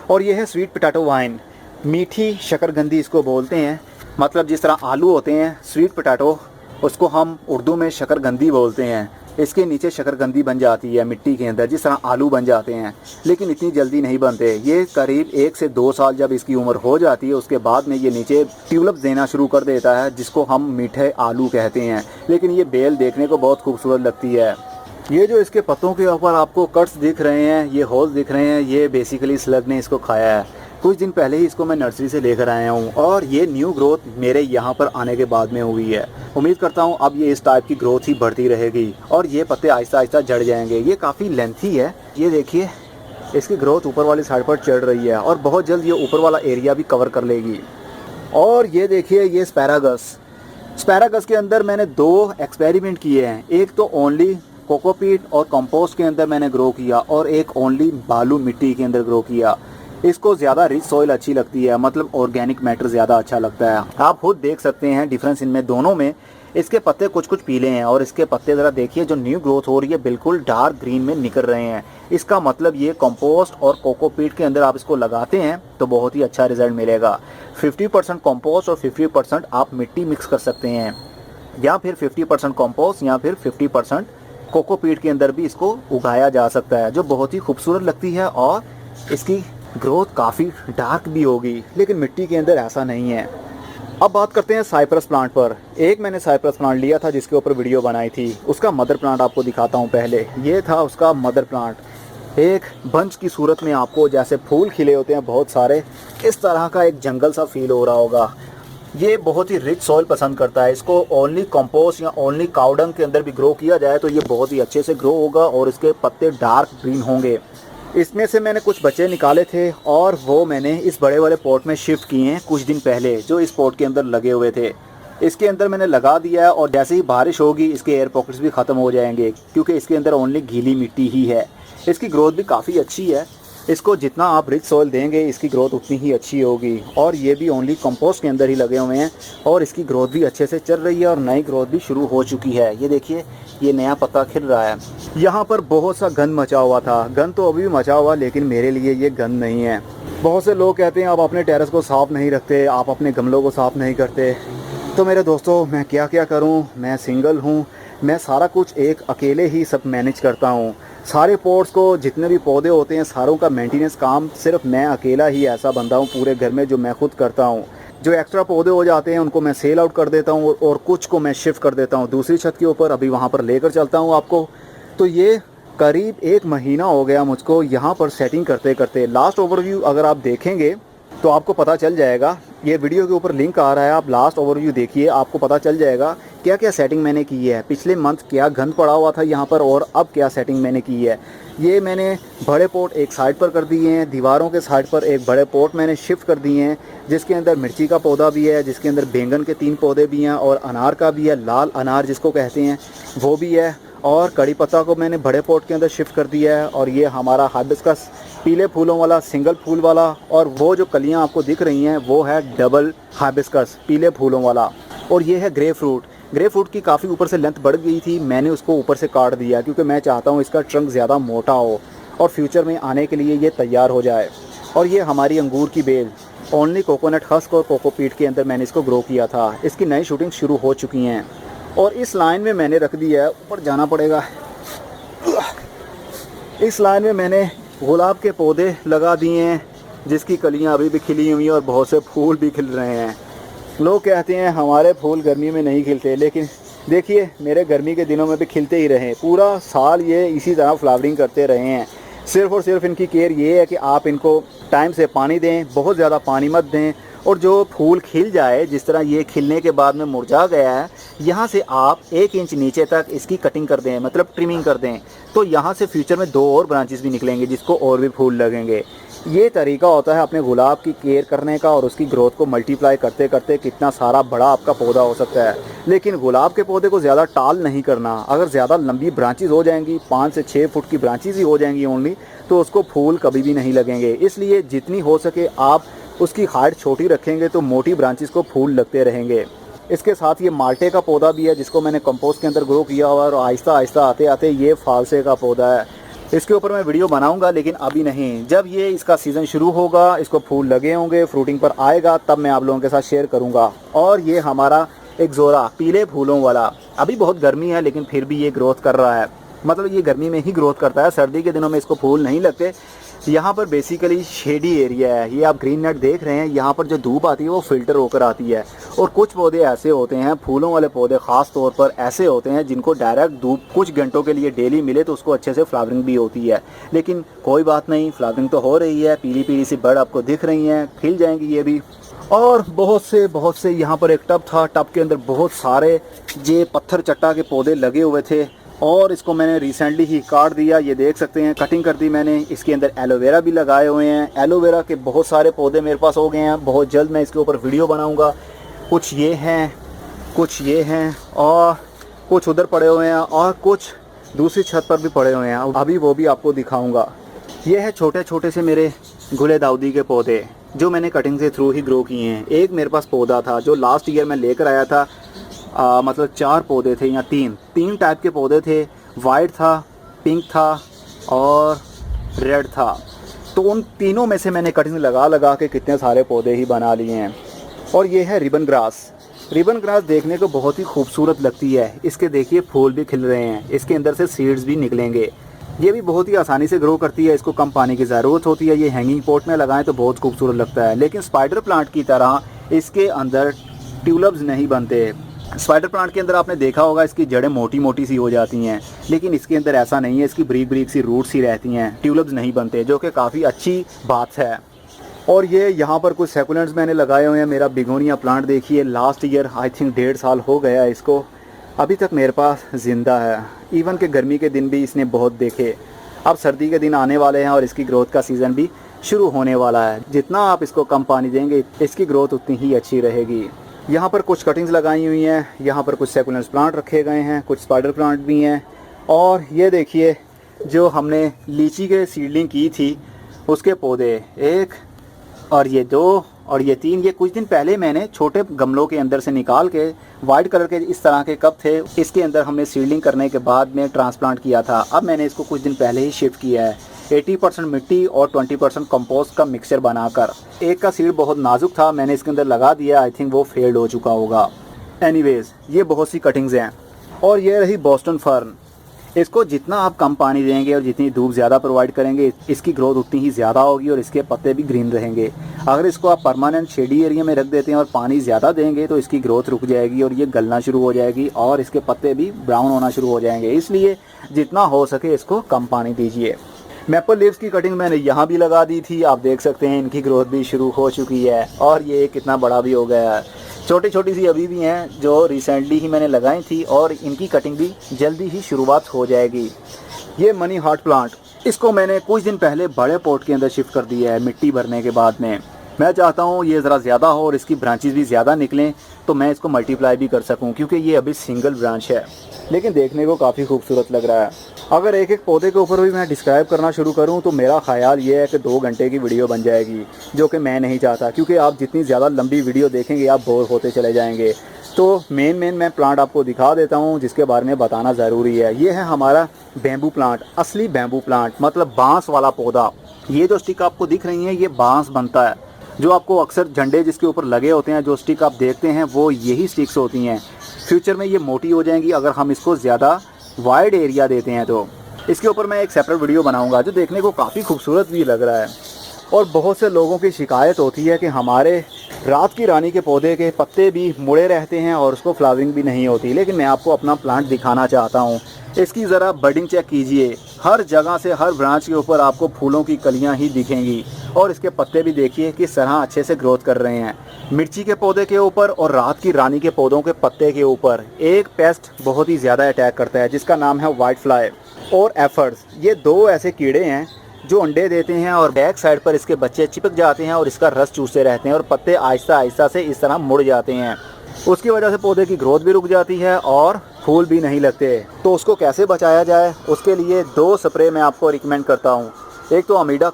Speaker 1: और ये है स्वीट पोटैटो वाइन, मीठी शकरकंदी इसको बोलते हैं। मतलब जिस तरह आलू होते हैं स्वीट पोटैटो, उसको हम उर्दू में शकरकंदी बोलते हैं। इसके नीचे शकरकंदी बन जाती है मिट्टी के अंदर, जिस तरह आलू बन जाते हैं, लेकिन इतनी जल्दी नहीं बनते। ये करीब 1 से 2 साल जब इसकी उम्र हो जाती है, उसके बाद में ये नीचे ट्यूलिप्स देना शुरू कर देता है, जिसको हम मीठे आलू कहते हैं। लेकिन ये बेल देखने को बहुत खूबसूरत लगती है। ये जो इसके पत्तों के ऊपर आपको कट्स दिख रहे हैं, ये होल्स दिख रहे हैं, ये बेसिकली स्लग ने इसको खाया है। कुछ दिन पहले ही इसको मैं नर्सरी से लेकर आया हूँ और ये न्यू ग्रोथ मेरे यहाँ पर आने के बाद में हुई है। उम्मीद करता हूँ अब ये इस टाइप की ग्रोथ ही बढ़ती रहेगी और ये पत्ते आहिस्ता आहिस्ता झड़ जाएंगे। ये काफ़ी लेंथी है। ये देखिए इसकी ग्रोथ ऊपर वाली साइड पर चढ़ रही है और बहुत जल्द ये ऊपर वाला एरिया भी कवर कर लेगी। और ये देखिए ये स्पैरागस के अंदर मैंने 2 एक्सपेरिमेंट किए हैं। एक तो ओनली कोकोपीट और कंपोस्ट के अंदर मैंने ग्रो किया और एक ओनली बालू मिट्टी के अंदर ग्रो किया। इसको ज़्यादा रिच सॉइल अच्छी लगती है, मतलब ऑर्गेनिक मैटर ज़्यादा अच्छा लगता है। आप खुद देख सकते हैं डिफरेंस इनमें दोनों में। इसके पत्ते कुछ पीले हैं और इसके पत्ते ज़रा देखिए, जो न्यू ग्रोथ हो रही है बिल्कुल डार्क ग्रीन में निकल रहे हैं। इसका मतलब ये कंपोस्ट और कोकोपीट के अंदर आप इसको लगाते हैं तो बहुत ही अच्छा रिजल्ट मिलेगा। 50% कंपोस्ट और 50% आप मिट्टी मिक्स कर सकते हैं, या फिर 50% कंपोस्ट या फिर 50% कोकोपीट के अंदर भी इसको उगाया जा सकता है, जो बहुत ही खूबसूरत लगती है और इसकी ग्रोथ काफ़ी डार्क भी होगी। लेकिन मिट्टी के अंदर ऐसा नहीं है। अब बात करते हैं साइप्रस प्लांट पर। एक मैंने साइप्रस प्लांट लिया था जिसके ऊपर वीडियो बनाई थी। उसका मदर प्लांट आपको दिखाता हूँ पहले। ये था उसका मदर प्लांट। एक बंच की सूरत में आपको जैसे फूल खिले होते हैं बहुत सारे, इस तरह का एक जंगल सा फील हो रहा होगा। ये बहुत ही रिच सॉइल पसंद करता है। इसको ओनली कंपोस्ट या ओनली काऊ डंग के अंदर भी ग्रो किया जाए तो ये बहुत ही अच्छे से ग्रो होगा और इसके पत्ते डार्क ग्रीन होंगे। इसमें से मैंने कुछ बच्चे निकाले थे और वो मैंने इस बड़े वाले पॉट में शिफ्ट किए हैं कुछ दिन पहले, जो इस पॉट के अंदर लगे हुए थे। इसके अंदर मैंने लगा दिया है और जैसे ही बारिश होगी इसके एयर पॉकेट्स भी ख़त्म हो जाएंगे, क्योंकि इसके अंदर ओनली गीली मिट्टी ही है। इसकी ग्रोथ भी काफ़ी अच्छी है। इसको जितना आप रिच सॉइल देंगे इसकी ग्रोथ उतनी ही अच्छी होगी। और ये भी ओनली कंपोस्ट के अंदर ही लगे हुए हैं और इसकी ग्रोथ भी अच्छे से चल रही है और नई ग्रोथ भी शुरू हो चुकी है। ये देखिए ये नया पत्ता खिल रहा है। यहाँ पर बहुत सा गंद मचा हुआ था। गंद तो अभी भी मचा हुआ, लेकिन मेरे लिए ये गंद नहीं है। बहुत से लोग कहते हैं आप अपने टेरेस को साफ़ नहीं रखते, आप अपने गमलों को साफ़ नहीं करते। तो मेरे दोस्तों मैं क्या क्या करूँ, मैं सिंगल हूँ, मैं सारा कुछ एक अकेले ही सब मैनेज करता हूँ। सारे पॉट्स को जितने भी पौधे होते हैं सारों का मेंटेनेंस काम सिर्फ मैं अकेला ही ऐसा बंदा हूँ पूरे घर में, जो मैं खुद करता हूँ। जो एक्स्ट्रा पौधे हो जाते हैं उनको मैं सेल आउट कर देता हूँ और कुछ को मैं शिफ्ट कर देता हूँ दूसरी छत के ऊपर। अभी वहाँ पर लेकर चलता हूँ आपको। तो ये करीब 1 महीना हो गया मुझको यहाँ पर सेटिंग करते करते। लास्ट ओवरव्यू अगर आप देखेंगे तो आपको पता चल जाएगा, ये वीडियो के ऊपर लिंक आ रहा है, आप लास्ट ओवरव्यू देखिए, आपको पता चल जाएगा क्या क्या सेटिंग मैंने की है। पिछले मंथ क्या गंद पड़ा हुआ था यहाँ पर और अब क्या सेटिंग मैंने की है। ये मैंने बड़े पोट एक साइड पर कर दिए हैं, दीवारों के साइड पर एक बड़े पोट मैंने शिफ्ट कर दिए हैं, जिसके अंदर मिर्ची का पौधा भी है, जिसके अंदर बैंगन के 3 पौधे भी हैं और अनार का भी है, लाल अनार जिसको कहते हैं वो भी है। और कड़ी पत्ता को मैंने बड़े पोट के अंदर शिफ्ट कर दिया है। और ये हमारा हाइबिस्कस पीले फूलों वाला सिंगल फूल वाला, और वो जो कलियां आपको दिख रही हैं वो है डबल हाइबिस्कस पीले फूलों वाला। और ये है ग्रे फ्रूट की काफ़ी ऊपर से लेंथ बढ़ गई थी, मैंने उसको ऊपर से काट दिया क्योंकि मैं चाहता हूँ इसका ट्रंक ज़्यादा मोटा हो। और फ्यूचर में आने के लिए ये तैयार हो जाए। और ये हमारी अंगूर की बेल ओनली कोकोनट हस्क और कोकोपीट के अंदर मैंने इसको ग्रो किया था। इसकी नई शूटिंग शुरू हो चुकी हैं और इस लाइन में मैंने रख दिया है, ऊपर जाना पड़ेगा। इस लाइन में मैंने गुलाब के पौधे लगा दिए हैं जिसकी कलियां अभी भी खिली हुई हैं और बहुत से फूल भी खिल रहे हैं। लोग कहते हैं हमारे फूल गर्मी में नहीं खिलते, लेकिन देखिए मेरे गर्मी के दिनों में भी खिलते ही रहे। पूरा साल ये इसी तरह फ्लावरिंग करते रहे हैं। सिर्फ़ और सिर्फ इनकी केयर ये है कि आप इनको टाइम से पानी दें, बहुत ज़्यादा पानी मत दें, और जो फूल खिल जाए, जिस तरह ये खिलने के बाद में मुरझा गया है, यहाँ से आप 1 इंच नीचे तक इसकी कटिंग कर दें, मतलब ट्रिमिंग कर दें, तो यहाँ से फ्यूचर में 2 और ब्रांचेस भी निकलेंगे जिसको और भी फूल लगेंगे। ये तरीका होता है अपने गुलाब की केयर करने का और उसकी ग्रोथ को मल्टीप्लाई करते करते कितना सारा बड़ा आपका पौधा हो सकता है। लेकिन गुलाब के पौधे को ज़्यादा टाल नहीं करना। अगर ज़्यादा लंबी ब्रांचेस हो जाएंगी, 5 से 6 फुट की ब्रांचेस ही हो जाएंगी ओनली, तो उसको फूल कभी भी नहीं लगेंगे। इसलिए जितनी हो सके आप उसकी हाइट छोटी रखेंगे तो मोटी ब्रांचेस को फूल लगते रहेंगे। इसके साथ ये माल्टे का पौधा भी है जिसको मैंने कंपोस्ट के अंदर ग्रो किया हुआ है, और आहिस्ता आहिस्ता आते आते ये फालसे का पौधा है। इसके ऊपर मैं वीडियो बनाऊंगा लेकिन अभी नहीं। जब ये इसका सीज़न शुरू होगा, इसको फूल लगे होंगे, फ्रूटिंग पर आएगा, तब मैं आप लोगों के साथ शेयर करूंगा। और ये हमारा एक ज़ोरा पीले फूलों वाला, अभी बहुत गर्मी है लेकिन फिर भी ये ग्रोथ कर रहा है। मतलब ये गर्मी में ही ग्रोथ करता है, सर्दी के दिनों में इसको फूल नहीं लगते। यहाँ पर बेसिकली शेडी एरिया है। ये आप ग्रीन नेट देख रहे हैं, यहाँ पर जो धूप आती है वो फिल्टर होकर आती है। और कुछ पौधे ऐसे होते हैं, फूलों वाले पौधे ख़ास तौर पर ऐसे होते हैं जिनको डायरेक्ट धूप कुछ घंटों के लिए डेली मिले तो उसको अच्छे से फ्लावरिंग भी होती है। लेकिन कोई बात नहीं, फ्लावरिंग तो हो रही है, पीली पीली सी बर्ड आपको दिख रही हैं, खिल जाएंगी ये भी। और बहुत से यहाँ पर एक टब था, टब के अंदर बहुत सारे ये पत्थर चट्टा के पौधे लगे हुए थे और इसको मैंने रिसेंटली ही काट दिया। ये देख सकते हैं, कटिंग कर दी मैंने। इसके अंदर एलोवेरा भी लगाए हुए हैं। एलोवेरा के बहुत सारे पौधे मेरे पास हो गए हैं। बहुत जल्द मैं इसके ऊपर वीडियो बनाऊंगा। कुछ ये हैं, कुछ ये हैं, और कुछ उधर पड़े हुए हैं, और कुछ दूसरी छत पर भी पड़े हुए हैं। अभी वो भी आपको दिखाऊंगा। ये है छोटे छोटे से मेरे गुले दाऊदी के पौधे जो मैंने कटिंग से थ्रू ही ग्रो किए हैं। एक मेरे पास पौधा था जो लास्ट ईयर मैं लेकर आया था, मतलब 4 पौधे थे या 3 टाइप के पौधे थे। वाइट था, पिंक था और रेड था। तो उन तीनों में से मैंने कटिंग लगा के कितने सारे पौधे ही बना लिए हैं। और ये है रिबन ग्रास। रिबन ग्रास देखने को बहुत ही खूबसूरत लगती है। इसके देखिए फूल भी खिल रहे हैं, इसके अंदर से सीड्स भी निकलेंगे। ये भी बहुत ही आसानी से ग्रो करती है, इसको कम पानी की ज़रूरत होती है। ये हैंगिंग पॉट में लगाएं तो बहुत खूबसूरत लगता है। लेकिन स्पाइडर प्लांट की तरह इसके अंदर ट्यूलिप्स नहीं बनते। स्पाइडर प्लांट के अंदर आपने देखा होगा इसकी जड़ें मोटी मोटी सी हो जाती हैं, लेकिन इसके अंदर ऐसा नहीं है। इसकी ब्रीक ब्रीक सी रूट सी रहती हैं, ट्यूलिप्स नहीं बनते, जो कि काफ़ी अच्छी बात है। और ये यहाँ पर कुछ सेकुलेंट्स मैंने लगाए हुए हैं। मेरा बिगोनिया प्लांट देखिए, लास्ट ईयर आई थिंक 1.5 साल हो गया इसको, अभी तक मेरे पास ज़िंदा है। इवन के गर्मी के दिन भी इसने बहुत देखे। अब सर्दी के दिन आने वाले हैं और इसकी ग्रोथ का सीज़न भी शुरू होने वाला है। जितना आप इसको कम पानी देंगे इसकी ग्रोथ उतनी ही अच्छी रहेगी। यहाँ पर कुछ कटिंग्स लगाई हुई हैं, यहाँ पर कुछ सेकुलेंट्स प्लांट रखे गए हैं, कुछ स्पाइडर प्लांट भी हैं। और ये देखिए जो हमने लीची के सीडलिंग की थी उसके पौधे, 1 और ये 2 और ये 3, ये कुछ दिन पहले मैंने छोटे गमलों के अंदर से निकाल के, वाइट कलर के इस तरह के कप थे, इसके अंदर हमने सीडलिंग करने के बाद में ट्रांसप्लांट किया था। अब मैंने इसको कुछ दिन पहले ही शिफ्ट किया है, 80% मिट्टी और 20% कंपोस्ट का मिक्सचर बनाकर। एक का सीड बहुत नाजुक था, मैंने इसके अंदर लगा दिया, आई थिंक वो फेल्ड हो चुका होगा। एनीवेज, ये बहुत सी कटिंग्स हैं। और ये रही बोस्टन फर्न। इसको जितना आप कम पानी देंगे और जितनी धूप ज़्यादा प्रोवाइड करेंगे इसकी ग्रोथ उतनी ही ज़्यादा होगी और इसके पत्ते भी ग्रीन रहेंगे। अगर इसको आप परमानेंट शेडी एरिया में रख देते हैं और पानी ज़्यादा देंगे तो इसकी ग्रोथ रुक जाएगी और ये गलना शुरू हो जाएगी और इसके पत्ते भी ब्राउन होना शुरू हो जाएंगे। इसलिए जितना हो सके इसको कम पानी दीजिए। मैपल लीव्स की कटिंग मैंने यहाँ भी लगा दी थी, आप देख सकते हैं इनकी ग्रोथ भी शुरू हो चुकी है और ये कितना बड़ा भी हो गया है। छोटी छोटी सी अभी भी हैं जो रिसेंटली ही मैंने लगाई थी और इनकी कटिंग भी जल्दी ही शुरुआत हो जाएगी। ये मनी हार्ट प्लांट, इसको मैंने कुछ दिन पहले बड़े पॉट के अंदर शिफ्ट कर दिया है मिट्टी भरने के बाद में। मैं चाहता हूँ ये ज़रा ज़्यादा हो और इसकी ब्रांचेस भी ज़्यादा निकलें तो मैं इसको मल्टीप्लाई भी कर सकूँ, क्योंकि ये अभी सिंगल ब्रांच है लेकिन देखने को काफ़ी खूबसूरत लग रहा है। अगर एक एक पौधे के ऊपर भी मैं डिस्क्राइब करना शुरू करूं तो मेरा ख्याल ये है कि 2 घंटे की वीडियो बन जाएगी, जो कि मैं नहीं चाहता, क्योंकि आप जितनी ज़्यादा लंबी वीडियो देखेंगे आप बोर होते चले जाएंगे। तो मेन मैं प्लांट आपको दिखा देता हूँ जिसके बारे में बताना ज़रूरी है। ये है हमारा बैम्बू प्लांट, असली बैम्बू प्लांट, मतलब बांस वाला पौधा। ये जो स्टिक आपको दिख रही है ये बांस बनता है। जो आपको अक्सर झंडे जिसके ऊपर लगे होते हैं, जो स्टिक आप देखते हैं, वो यही स्टिक्स होती हैं। फ्यूचर में ये मोटी हो जाएंगी अगर हम इसको ज़्यादा वाइड एरिया देते हैं। तो इसके ऊपर मैं एक सेपरेट वीडियो बनाऊँगा जो देखने को काफ़ी खूबसूरत भी लग रहा है। और बहुत से लोगों की शिकायत होती है कि हमारे रात की रानी के पौधे के पत्ते भी मुड़े रहते हैं और उसको फ्लावरिंग भी नहीं होती। लेकिन मैं आपको अपना प्लांट दिखाना चाहता हूँ। इसकी ज़रा बडिंग चेक कीजिए, हर जगह से हर ब्रांच के ऊपर आपको फूलों की कलियाँ ही दिखेंगी। और इसके पत्ते भी देखिए किस तरह अच्छे से ग्रोथ कर रहे हैं। मिर्ची के पौधे के ऊपर और रात की रानी के पौधों के पत्ते के ऊपर एक पेस्ट बहुत ही ज़्यादा अटैक करता है जिसका नाम है वाइट फ्लाई और एफर्स। ये दो ऐसे कीड़े हैं जो अंडे देते हैं और बैक साइड पर इसके बच्चे चिपक जाते हैं और इसका रस चूसते रहते हैं और पत्ते आहिस्ता आहिस्ता से इस तरह मुड़ जाते हैं। उसकी वजह से पौधे की ग्रोथ भी रुक जाती है और फूल भी नहीं लगते। तो उसको कैसे बचाया जाए, उसके लिए 2 स्प्रे मैं आपको रिकमेंड करता हूँ। एक तो अमीडा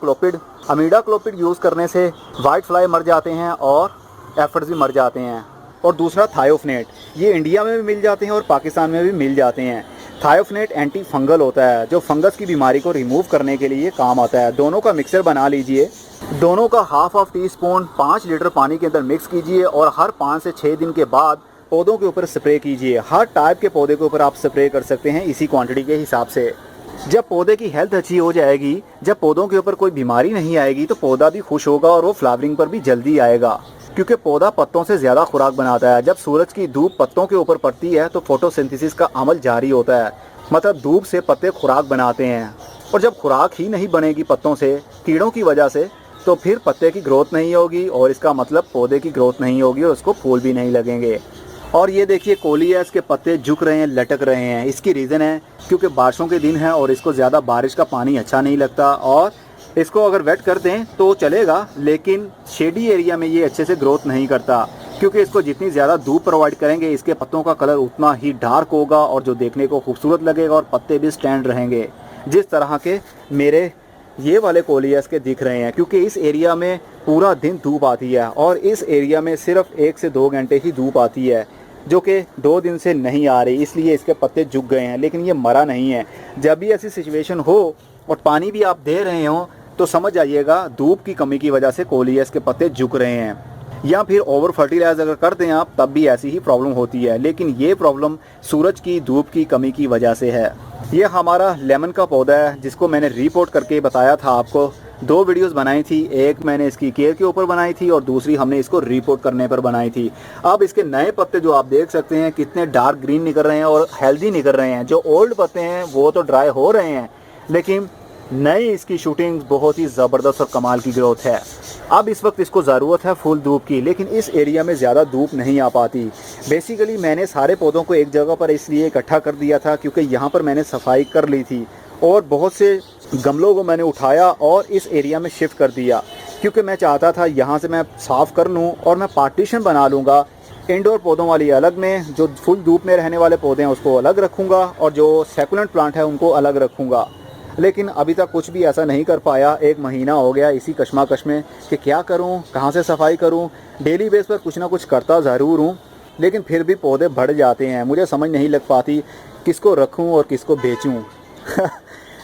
Speaker 1: क्लोपिड यूज़ करने से वाइट फ्लाई मर जाते हैं और एफर्स भी मर जाते हैं। और दूसरा थायोफनेट, ये इंडिया में भी मिल जाते हैं और पाकिस्तान में भी मिल जाते हैं। थायोफनेट एंटी फंगल होता है जो फंगस की बीमारी को रिमूव करने के लिए काम आता है। दोनों का मिक्सर बना लीजिए, दोनों का हाफ टीस्पून 5 लीटर पानी के अंदर मिक्स कीजिए और हर 5 से 6 दिन के बाद पौधों के ऊपर स्प्रे कीजिए। हर टाइप के पौधे के ऊपर आप स्प्रे कर सकते हैं इसी क्वांटिटी के हिसाब से। जब पौधे की हेल्थ अच्छी हो जाएगी, जब पौधों के ऊपर कोई बीमारी नहीं आएगी, तो पौधा भी खुश होगा और वो फ्लावरिंग पर भी जल्दी आएगा, क्योंकि पौधा पत्तों से ज़्यादा खुराक बनाता है। जब सूरज की धूप पत्तों के ऊपर पड़ती है तो फोटोसिंथेसिस का अमल जारी होता है, मतलब धूप से पत्ते खुराक बनाते हैं। और जब खुराक ही नहीं बनेगी पत्तों से कीड़ों की वजह से, तो फिर पत्ते की ग्रोथ नहीं होगी और इसका मतलब पौधे की ग्रोथ नहीं होगी और उसको फूल भी नहीं लगेंगे। और ये देखिए कोलियास के पत्ते झुक रहे हैं, लटक रहे हैं। इसकी रीज़न है क्योंकि बारिशों के दिन है और इसको ज़्यादा बारिश का पानी अच्छा नहीं लगता और इसको अगर वेट कर दें तो चलेगा, लेकिन शेडी एरिया में ये अच्छे से ग्रोथ नहीं करता, क्योंकि इसको जितनी ज़्यादा धूप प्रोवाइड करेंगे इसके पत्तों का कलर उतना ही डार्क होगा और जो देखने को खूबसूरत लगेगा और पत्ते भी स्टैंड रहेंगे, जिस तरह के मेरे ये वाले कोलियास के दिख रहे हैं। क्योंकि इस एरिया में पूरा दिन धूप आती है और इस एरिया में सिर्फ 1 से 2 घंटे ही धूप आती है, जो कि 2 दिन से नहीं आ रही, इसलिए इसके पत्ते झुक गए हैं। लेकिन ये मरा नहीं है। जब भी ऐसी सिचुएशन हो और पानी भी आप दे रहे हो तो समझ जाइएगा धूप की कमी की वजह से कोलियास के पत्ते झुक रहे हैं। या फिर ओवर फर्टिलाइज अगर करते हैं आप तब भी ऐसी ही प्रॉब्लम होती है, लेकिन ये प्रॉब्लम सूरज की धूप की कमी की वजह से है। ये हमारा लेमन का पौधा है जिसको मैंने रिपोर्ट करके बताया था आपको। 2 वीडियोस बनाई थी, एक मैंने इसकी केयर के ऊपर बनाई थी और दूसरी हमने इसको रिपोर्ट करने पर बनाई थी। अब इसके नए पत्ते जो आप देख सकते हैं कितने डार्क ग्रीन निकल रहे हैं और हेल्दी निकल रहे हैं। जो ओल्ड पत्ते हैं वो तो ड्राई हो रहे हैं, लेकिन नई इसकी शूटिंग बहुत ही ज़बरदस्त और कमाल की ग्रोथ है। अब इस वक्त इसको ज़रूरत है फुल धूप की, लेकिन इस एरिया में ज़्यादा धूप नहीं आ पाती। बेसिकली मैंने सारे पौधों को एक जगह पर इसलिए इकट्ठा कर दिया था क्योंकि यहाँ पर मैंने सफाई कर ली थी और बहुत से गमलों को मैंने उठाया और इस एरिया में शिफ्ट कर दिया, क्योंकि मैं चाहता था यहाँ से मैं साफ़ कर लूँ और मैं पार्टीशन बना लूँगा। इंडोर पौधों वाली अलग में, जो फुल धूप में रहने वाले पौधे हैं उसको अलग रखूँगा और जो सैकुलेंट प्लांट है उनको अलग रखूँगा। लेकिन अभी तक कुछ भी ऐसा नहीं कर पाया। 1 महीना हो गया इसी कश्मकश में कि क्या करूं, कहां से सफाई करूं। डेली बेस पर कुछ ना कुछ करता ज़रूर हूं, लेकिन फिर भी पौधे बढ़ जाते हैं। मुझे समझ नहीं लग पाती किसको रखूं और किसको बेचूं।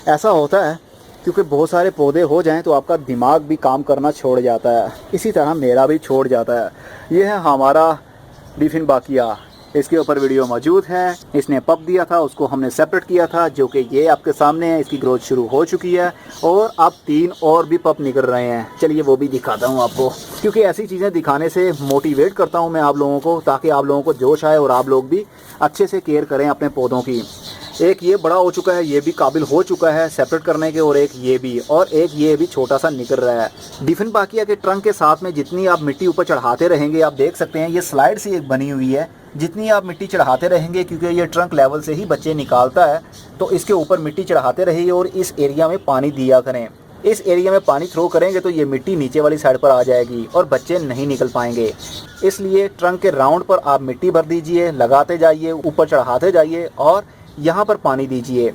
Speaker 1: ऐसा होता है क्योंकि बहुत सारे पौधे हो जाएं तो आपका दिमाग भी काम करना छोड़ जाता है, इसी तरह मेरा भी छोड़ जाता है। ये है हमारा डिफिनबाकिया, इसके ऊपर वीडियो मौजूद है। इसने पप दिया था, उसको हमने सेपरेट किया था, जो कि ये आपके सामने है। इसकी ग्रोथ शुरू हो चुकी है और अब 3 और भी पप निकल रहे हैं। चलिए वो भी दिखाता हूँ आपको, क्योंकि ऐसी चीज़ें दिखाने से मोटिवेट करता हूँ मैं आप लोगों को, ताकि आप लोगों को जोश आए और आप लोग भी अच्छे से केयर करें अपने पौधों की। एक ये बड़ा हो चुका है, ये भी काबिल हो चुका है सेपरेट करने के, और एक ये भी, और एक ये भी छोटा सा निकल रहा है। डिफिनबाकिया के ट्रंक के साथ में जितनी आप मिट्टी ऊपर चढ़ाते रहेंगे, आप देख सकते हैं ये स्लाइड सी एक बनी हुई है, जितनी आप मिट्टी चढ़ाते रहेंगे, क्योंकि ये ट्रंक लेवल से ही बच्चे निकालता है, तो इसके ऊपर मिट्टी चढ़ाते रहिए और इस एरिया में पानी दिया करें। इस एरिया में पानी थ्रो करेंगे तो ये मिट्टी नीचे वाली साइड पर आ जाएगी और बच्चे नहीं निकल पाएंगे। इसलिए ट्रंक के राउंड पर आप मिट्टी भर दीजिए, लगाते जाइए, ऊपर चढ़ाते जाइए और यहाँ पर पानी दीजिए,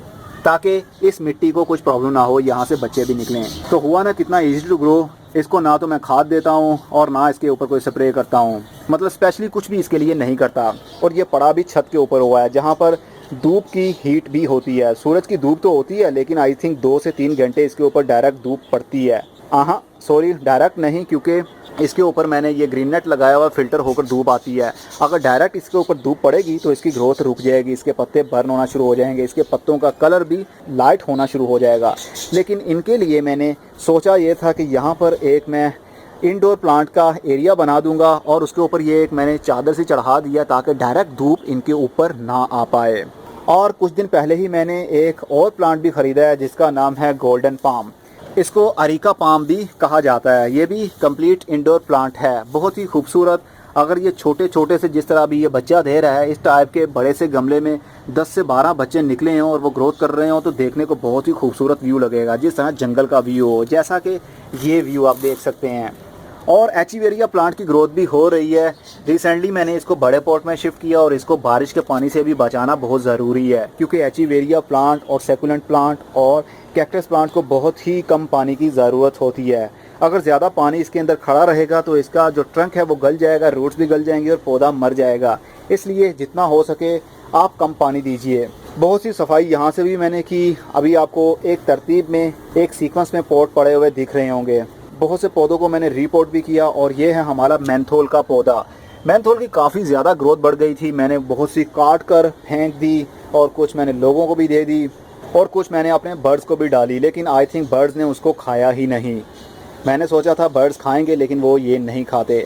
Speaker 1: ताकि इस मिट्टी को कुछ प्रॉब्लम ना हो, यहाँ से बच्चे भी निकलें। तो हुआ ना कितना इजी टू ग्रो इसको ना तो मैं खाद देता हूँ और ना इसके ऊपर कोई स्प्रे करता हूँ, मतलब स्पेशली कुछ भी इसके लिए नहीं करता। और ये पड़ा भी छत के ऊपर हुआ है जहाँ पर धूप की हीट भी होती है। सूरज की धूप तो होती है लेकिन आई थिंक 2 से 3 घंटे इसके ऊपर डायरेक्ट धूप पड़ती है। हाँ सॉरी, डायरेक्ट नहीं, क्योंकि इसके ऊपर मैंने ये ग्रीन नेट लगाया हुआ, फ़िल्टर होकर धूप आती है। अगर डायरेक्ट इसके ऊपर धूप पड़ेगी तो इसकी ग्रोथ रुक जाएगी, इसके पत्ते बर्न होना शुरू हो जाएंगे, इसके पत्तों का कलर भी लाइट होना शुरू हो जाएगा। लेकिन इनके लिए मैंने सोचा ये था कि यहाँ पर एक मैं इंडोर प्लांट का एरिया बना दूंगा और उसके ऊपर ये एक मैंने चादर सी चढ़ा दिया ताकि डायरेक्ट धूप इनके ऊपर ना आ पाए। और कुछ दिन पहले ही मैंने एक और प्लांट भी ख़रीदा है जिसका नाम है गोल्डन पाम। इसको अरीका पाम भी कहा जाता है। ये भी कंप्लीट इंडोर प्लांट है, बहुत ही खूबसूरत। अगर ये छोटे छोटे से जिस तरह अभी ये बच्चा दे रहा है, इस टाइप के बड़े से गमले में 10 से 12 बच्चे निकले हों और वो ग्रोथ कर रहे हों तो देखने को बहुत ही खूबसूरत व्यू लगेगा, जिस तरह जंगल का व्यू हो, जैसा कि ये व्यू आप देख सकते हैं। और एचीवेरिया प्लांट की ग्रोथ भी हो रही है। रिसेंटली मैंने इसको बड़े पॉट में शिफ्ट किया और इसको बारिश के पानी से भी बचाना बहुत ज़रूरी है, क्योंकि एचीवेरिया प्लांट और सेकुलेंट प्लांट और कैक्टस प्लांट को बहुत ही कम पानी की ज़रूरत होती है। अगर ज़्यादा पानी इसके अंदर खड़ा रहेगा तो इसका जो ट्रंक है वो गल जाएगा, रूट्स भी गल जाएंगे और पौधा मर जाएगा। इसलिए जितना हो सके आप कम पानी दीजिए। बहुत सी सफाई यहाँ से भी मैंने की। अभी आपको एक तरतीब में एक सीक्वेंस में पॉट पड़े हुए दिख रहे होंगे। बहुत से पौधों को मैंने रीपोर्ट भी किया और ये है हमारा मेंथोल का पौधा। मेंथोल की काफ़ी ज़्यादा ग्रोथ बढ़ गई थी। मैंने बहुत सी काट कर फेंक दी और कुछ मैंने लोगों को भी दे दी और कुछ मैंने अपने बर्ड्स को भी डाली, लेकिन आई थिंक बर्ड्स ने उसको खाया ही नहीं। मैंने सोचा था बर्ड्स खाएंगे लेकिन वो ये नहीं खाते।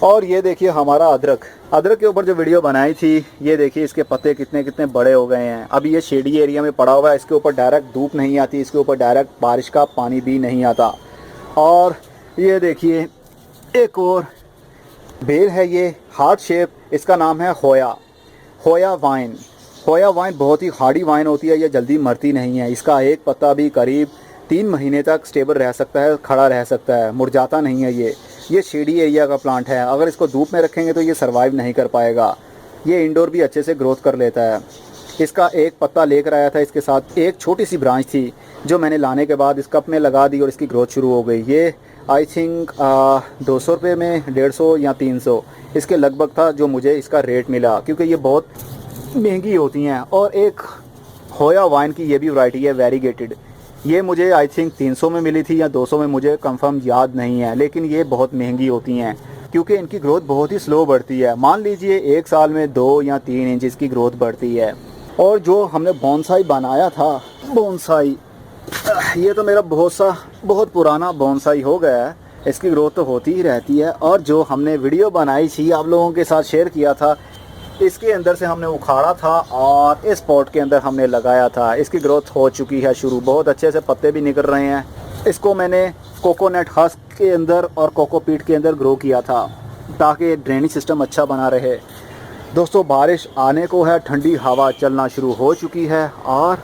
Speaker 1: और ये देखिए हमारा अदरक, अदरक के ऊपर जो वीडियो बनाई थी, ये देखिए इसके पत्ते कितने कितने बड़े हो गए हैं। अभी ये शेडी एरिया में पड़ा हुआ है, इसके ऊपर डायरेक्ट धूप नहीं आती, इसके ऊपर डायरेक्ट बारिश का पानी भी नहीं आता। और ये देखिए एक और बेल है, ये हार्ट शेप, इसका नाम है होया वाइन। होया वाइन बहुत ही हार्डी वाइन होती है, ये जल्दी मरती नहीं है। इसका एक पत्ता भी करीब 3 महीने तक स्टेबल रह सकता है, खड़ा रह सकता है, मुरझाता नहीं है। ये शेडी एरिया का प्लांट है। अगर इसको धूप में रखेंगे तो ये सर्वाइव नहीं कर पाएगा। ये इंडोर भी अच्छे से ग्रोथ कर लेता है। इसका एक पत्ता लेकर आया था, इसके साथ एक छोटी सी ब्रांच थी जो मैंने लाने के बाद इस कप में लगा दी और इसकी ग्रोथ शुरू हो गई। ये आई थिंक 200 रुपये में 150 या 300 इसके लगभग था जो मुझे इसका रेट मिला, क्योंकि ये बहुत महंगी होती हैं। और एक होया वाइन की ये भी वैरायटी है वेरीगेटेड, ये मुझे आई थिंक 300 में मिली थी या 200 में, मुझे कंफर्म याद नहीं है, लेकिन ये बहुत महंगी होती हैं क्योंकि इनकी ग्रोथ बहुत ही स्लो बढ़ती है। मान लीजिए 1 साल में 2 या 3 इंच इसकी ग्रोथ बढ़ती है। और जो हमने बोनसाई बनाया था, बोनसाई, ये तो मेरा बहुत पुराना बोनसाई हो गया है, इसकी ग्रोथ तो होती ही रहती है। और जो हमने वीडियो बनाई थी आप लोगों के साथ शेयर किया था, इसके अंदर से हमने उखाड़ा था और इस पॉट के अंदर हमने लगाया था। इसकी ग्रोथ हो चुकी है शुरू, बहुत अच्छे से पत्ते भी निकल रहे हैं। इसको मैंने कोकोनट हस्क के अंदर और कोकोपीट के अंदर ग्रो किया था ताकि ड्रेनेज सिस्टम अच्छा बना रहे। दोस्तों बारिश आने को है, ठंडी हवा चलना शुरू हो चुकी है और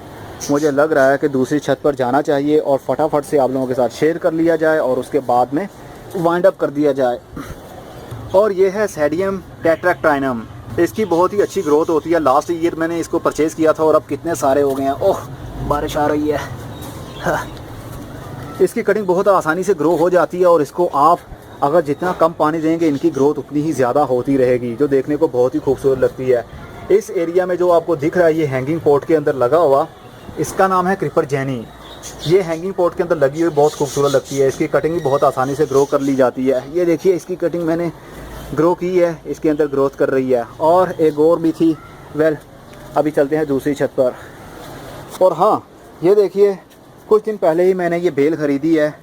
Speaker 1: मुझे लग रहा है कि दूसरी छत पर जाना चाहिए और फटाफट से आप लोगों के साथ शेयर कर लिया जाए और उसके बाद में वाइंड अप कर दिया जाए। और ये है सेडियम टेट्राक्टाइनम, इसकी बहुत ही अच्छी ग्रोथ होती है। लास्ट ईयर मैंने इसको परचेज़ किया था और अब कितने सारे हो गए हैं। ओह बारिश आ रही है। इसकी कटिंग बहुत आसानी से ग्रो हो जाती है और इसको आप अगर जितना कम पानी देंगे इनकी ग्रोथ उतनी ही ज़्यादा होती रहेगी, जो देखने को बहुत ही खूबसूरत लगती है। इस एरिया में जो आपको दिख रहा है ये हैंगिंग पॉट के अंदर लगा हुआ, इसका नाम है क्रीपर जेनी। ये हैंगिंग पॉट के अंदर लगी हुई बहुत खूबसूरत लगती है। इसकी कटिंग भी बहुत आसानी से ग्रो कर ली जाती है। ये देखिए इसकी कटिंग मैंने ग्रो की है, इसके अंदर ग्रोथ कर रही है। और एक और भी थी, वेल अभी चलते हैं दूसरी छत पर। और हाँ ये देखिए कुछ दिन पहले ही मैंने ये बेल ख़रीदी है,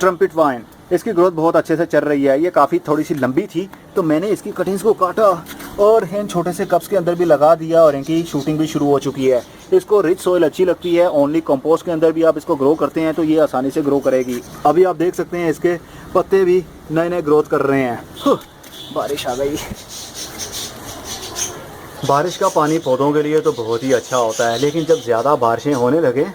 Speaker 1: ट्रम्पिट वाइन। इसकी ग्रोथ बहुत अच्छे से चल रही है। ये काफ़ी थोड़ी सी लंबी थी तो मैंने इसकी कटिंग्स को काटा और इन छोटे से कप्स के अंदर भी लगा दिया और इनकी शूटिंग भी शुरू हो चुकी है। इसको रिच सॉइल अच्छी लगती है, ओनली कंपोस्ट के अंदर भी आप इसको ग्रो करते हैं तो ये आसानी से ग्रो करेगी। अभी आप देख सकते हैं इसके पत्ते भी नए नए ग्रोथ कर रहे हैं। बारिश आ गई। बारिश का पानी पौधों के लिए तो बहुत ही अच्छा होता है, लेकिन जब ज़्यादा बारिशें होने लगे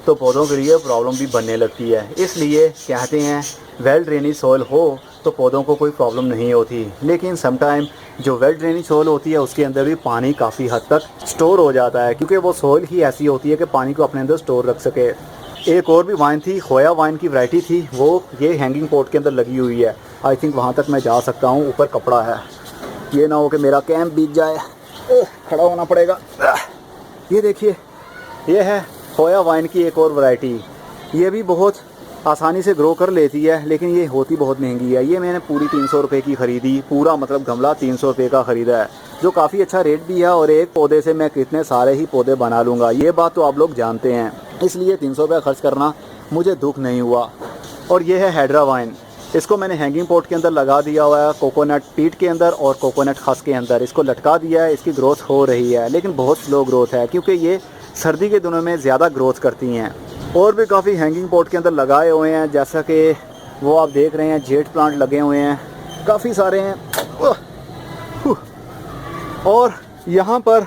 Speaker 1: तो पौधों के लिए प्रॉब्लम भी बनने लगती है। इसलिए कहते हैं वेल ड्रेनेज सॉइल हो तो पौधों को कोई प्रॉब्लम नहीं होती, लेकिन समटाइम जो वेल ड्रेनेज सॉइल होती है उसके अंदर भी पानी काफ़ी हद तक स्टोर हो जाता है, क्योंकि वो सॉइल ही ऐसी होती है कि पानी को अपने अंदर स्टोर रख सके। एक और भी वाइन थी, खोया वाइन की वैरायटी थी, वो ये हैंगिंग पॉट के अंदर लगी हुई है। आई थिंक वहाँ तक मैं जा सकता हूँ, ऊपर कपड़ा है, ये ना हो कि मेरा कैंप बीत जाए, खड़ा होना पड़ेगा। ये देखिए, ये है खोया वाइन की एक और वैरायटी। ये भी बहुत आसानी से ग्रो कर लेती है, लेकिन ये होती बहुत महंगी है। ये मैंने पूरी 300 रुपये की ख़रीदी, पूरा मतलब गमला 300 रुपये का ख़रीदा है, जो काफ़ी अच्छा रेट भी है। और एक पौधे से मैं कितने सारे ही पौधे बना लूँगा, ये बात तो आप लोग जानते हैं, इसलिए 300 रुपये खर्च करना मुझे दुख नहीं हुआ। और ये है हैड्रा वाइन, इसको मैंने हैंगिंग पॉट के अंदर लगा दिया हुआ है, कोकोनट पीट के अंदर और कोकोनट खस के अंदर इसको लटका दिया है। इसकी ग्रोथ हो रही है, लेकिन बहुत स्लो ग्रोथ है, क्योंकि ये सर्दी के दिनों में ज़्यादा ग्रोथ करती हैं। और भी काफ़ी हैंगिंग पॉट के अंदर लगाए हुए हैं, जैसा कि वो आप देख रहे हैं, जेट प्लांट लगे हुए हैं, काफ़ी सारे हैं। और यहाँ पर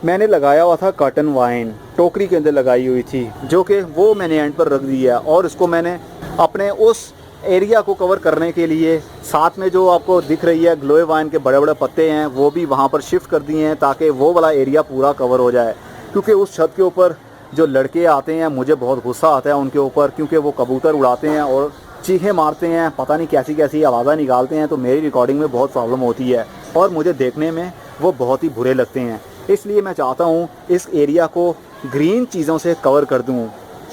Speaker 1: मैंने लगाया हुआ था कॉटन वाइन, टोकरी के अंदर लगाई हुई थी, जो कि वो मैंने एंड पर रख दिया। और इसको मैंने अपने उस एरिया को कवर करने के लिए साथ में जो आपको दिख रही है ग्लोए वाइन के बड़े बड़े पत्ते हैं, वो भी वहाँ पर शिफ्ट कर दिए हैं, ताकि वो वाला एरिया पूरा कवर हो जाए। क्योंकि उस छत के ऊपर जो लड़के आते हैं, मुझे बहुत गुस्सा आता है उनके ऊपर, क्योंकि वो कबूतर उड़ाते हैं और चीखें मारते हैं, पता नहीं कैसी कैसी आवाज़ें निकालते हैं, तो मेरी रिकॉर्डिंग में बहुत प्रॉब्लम होती है और मुझे देखने में वो बहुत ही बुरे लगते हैं। इसलिए मैं चाहता हूँ इस एरिया को ग्रीन चीज़ों से कवर कर दूँ,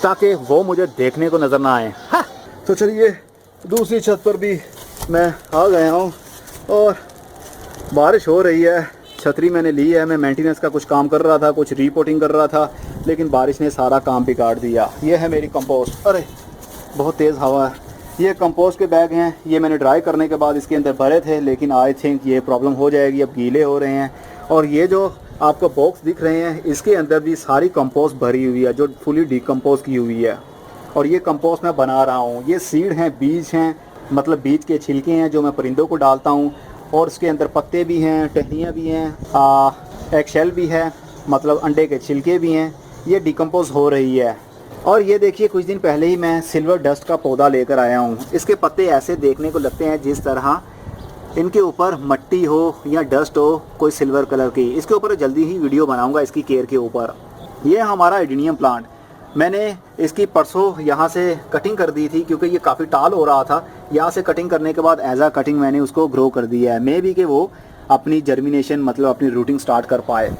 Speaker 1: ताकि वो मुझे देखने को नज़र ना आए। हाँ। तो चलिए, दूसरी छत पर भी मैं आ गया हूँ और बारिश हो रही है। छतरी मैंने ली है, मैं मेंटेनेंस का कुछ काम कर रहा था, कुछ रिपोर्टिंग कर रहा था, लेकिन बारिश ने सारा काम बिगाड़ दिया। ये है मेरी कंपोस्ट, अरे बहुत तेज़ हवा है। ये कंपोस्ट के बैग हैं, ये मैंने ड्राई करने के बाद इसके अंदर भरे थे, लेकिन आई थिंक ये प्रॉब्लम हो जाएगी, अब गीले हो रहे हैं। और ये जो आपको बॉक्स दिख रहे हैं, इसके अंदर भी सारी कंपोस्ट भरी हुई है, जो फुली डिकम्पोज की हुई है। और ये कंपोस्ट मैं बना रहा हूँ, ये सीड हैं, बीज हैं, मतलब बीज के छिलके हैं जो मैं परिंदों को डालता हूँ। और इसके अंदर पत्ते भी हैं, टहनियाँ भी हैं, एक शेल भी है, मतलब अंडे के छिलके भी हैं। ये डिकम्पोज हो रही है। और ये देखिए, कुछ दिन पहले ही मैं सिल्वर डस्ट का पौधा लेकर आया हूँ। इसके पत्ते ऐसे देखने को लगते हैं जिस तरह इनके ऊपर मट्टी हो या डस्ट हो कोई सिल्वर कलर की। इसके ऊपर जल्दी ही वीडियो बनाऊंगा इसकी केयर के ऊपर। ये हमारा एडेनियम प्लांट, मैंने इसकी परसों यहाँ से कटिंग कर दी थी, क्योंकि ये काफ़ी टाल हो रहा था। यहाँ से कटिंग करने के बाद एज आ कटिंग मैंने उसको ग्रो कर दिया है, मे बी कि वो अपनी जर्मिनेशन मतलब अपनी रूटिंग स्टार्ट कर पाए।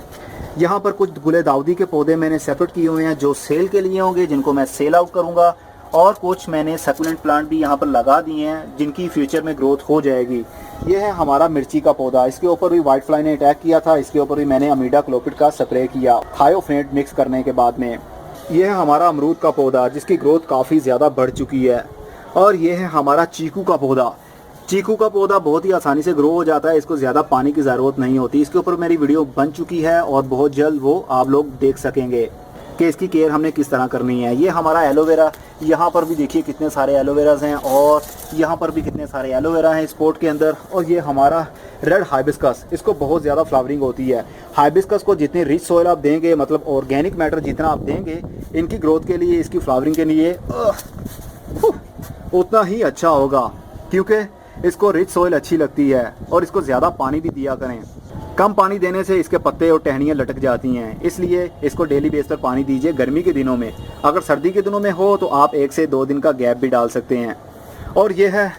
Speaker 1: यहाँ पर कुछ गुले दाऊदी के पौधे मैंने सेपरेट किए हुए हैं, जो सेल के लिए होंगे, जिनको मैं सेल आउट करूँगा। और कुछ मैंने सकुलेंट प्लांट भी यहाँ पर लगा दिए हैं, जिनकी फ्यूचर में ग्रोथ हो जाएगी। ये है हमारा मिर्ची का पौधा, इसके ऊपर भी वाइट फ्लाई ने अटैक किया था, इसके ऊपर भी मैंने अमीडा क्लोपिड का स्प्रे किया थायोफेनेट मिक्स करने के बाद में। ये है हमारा अमरूद का पौधा, जिसकी ग्रोथ काफ़ी ज़्यादा बढ़ चुकी है। और ये है हमारा चीकू का पौधा। चीकू का पौधा बहुत ही आसानी से ग्रो हो जाता है, इसको ज़्यादा पानी की ज़रूरत नहीं होती। इसके ऊपर मेरी वीडियो बन चुकी है और बहुत जल्द वो आप लोग देख सकेंगे कि इसकी केयर हमने किस तरह करनी है। ये हमारा एलोवेरा, यहाँ पर भी देखिए कितने सारे एलोवेराज हैं, और यहाँ पर भी कितने सारे एलोवेरा हैं इस पॉट के अंदर। और ये हमारा रेड हाइबिस्कस, इसको बहुत ज़्यादा फ्लावरिंग होती है। हाइबिस्कस को जितनी रिच सॉइल आप देंगे, मतलब ऑर्गेनिक मैटर जितना आप देंगे इनकी ग्रोथ के लिए, इसकी फ्लावरिंग के लिए, उतना ही अच्छा होगा, क्योंकि इसको रिच सॉइल अच्छी लगती है। और इसको ज़्यादा पानी भी दिया करें, कम पानी देने से इसके पत्ते और टहनियाँ लटक जाती हैं, इसलिए इसको डेली बेस पर पानी दीजिए गर्मी के दिनों में। अगर सर्दी के दिनों में हो तो आप 1 से 2 दिन का गैप भी डाल सकते हैं। और ये है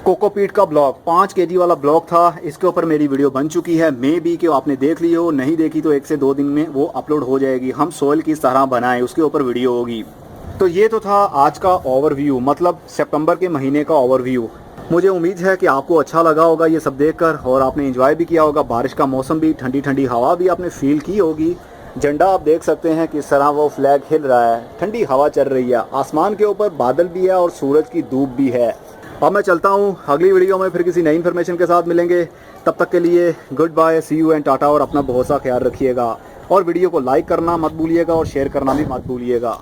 Speaker 1: कोकोपीट का ब्लॉक, 5 kg वाला ब्लॉक था, इसके ऊपर मेरी वीडियो बन चुकी है, मे बी कि आपने देख ली हो, नहीं देखी तो 1 से 2 दिन में वो अपलोड हो जाएगी। हम सोइल किस तरह बनाएं उसके ऊपर वीडियो होगी। तो ये तो था आज का ओवरव्यू, मतलब सितंबर के महीने का ओवरव्यू। मुझे उम्मीद है कि आपको अच्छा लगा होगा ये सब देखकर, और आपने एंजॉय भी किया होगा। बारिश का मौसम भी, ठंडी ठंडी हवा भी आपने फील की होगी। झंडा आप देख सकते हैं किस तरह वो फ्लैग हिल रहा है, ठंडी हवा चल रही है, आसमान के ऊपर बादल भी है और सूरज की धूप भी है। अब मैं चलता हूँ, अगली वीडियो में फिर किसी नई इन्फॉर्मेशन के साथ मिलेंगे। तब तक के लिए good bye, see you and tata, और अपना बहुत सा ख्याल रखिएगा। और वीडियो को लाइक करना मत भूलिएगा और शेयर करना भी मत भूलिएगा।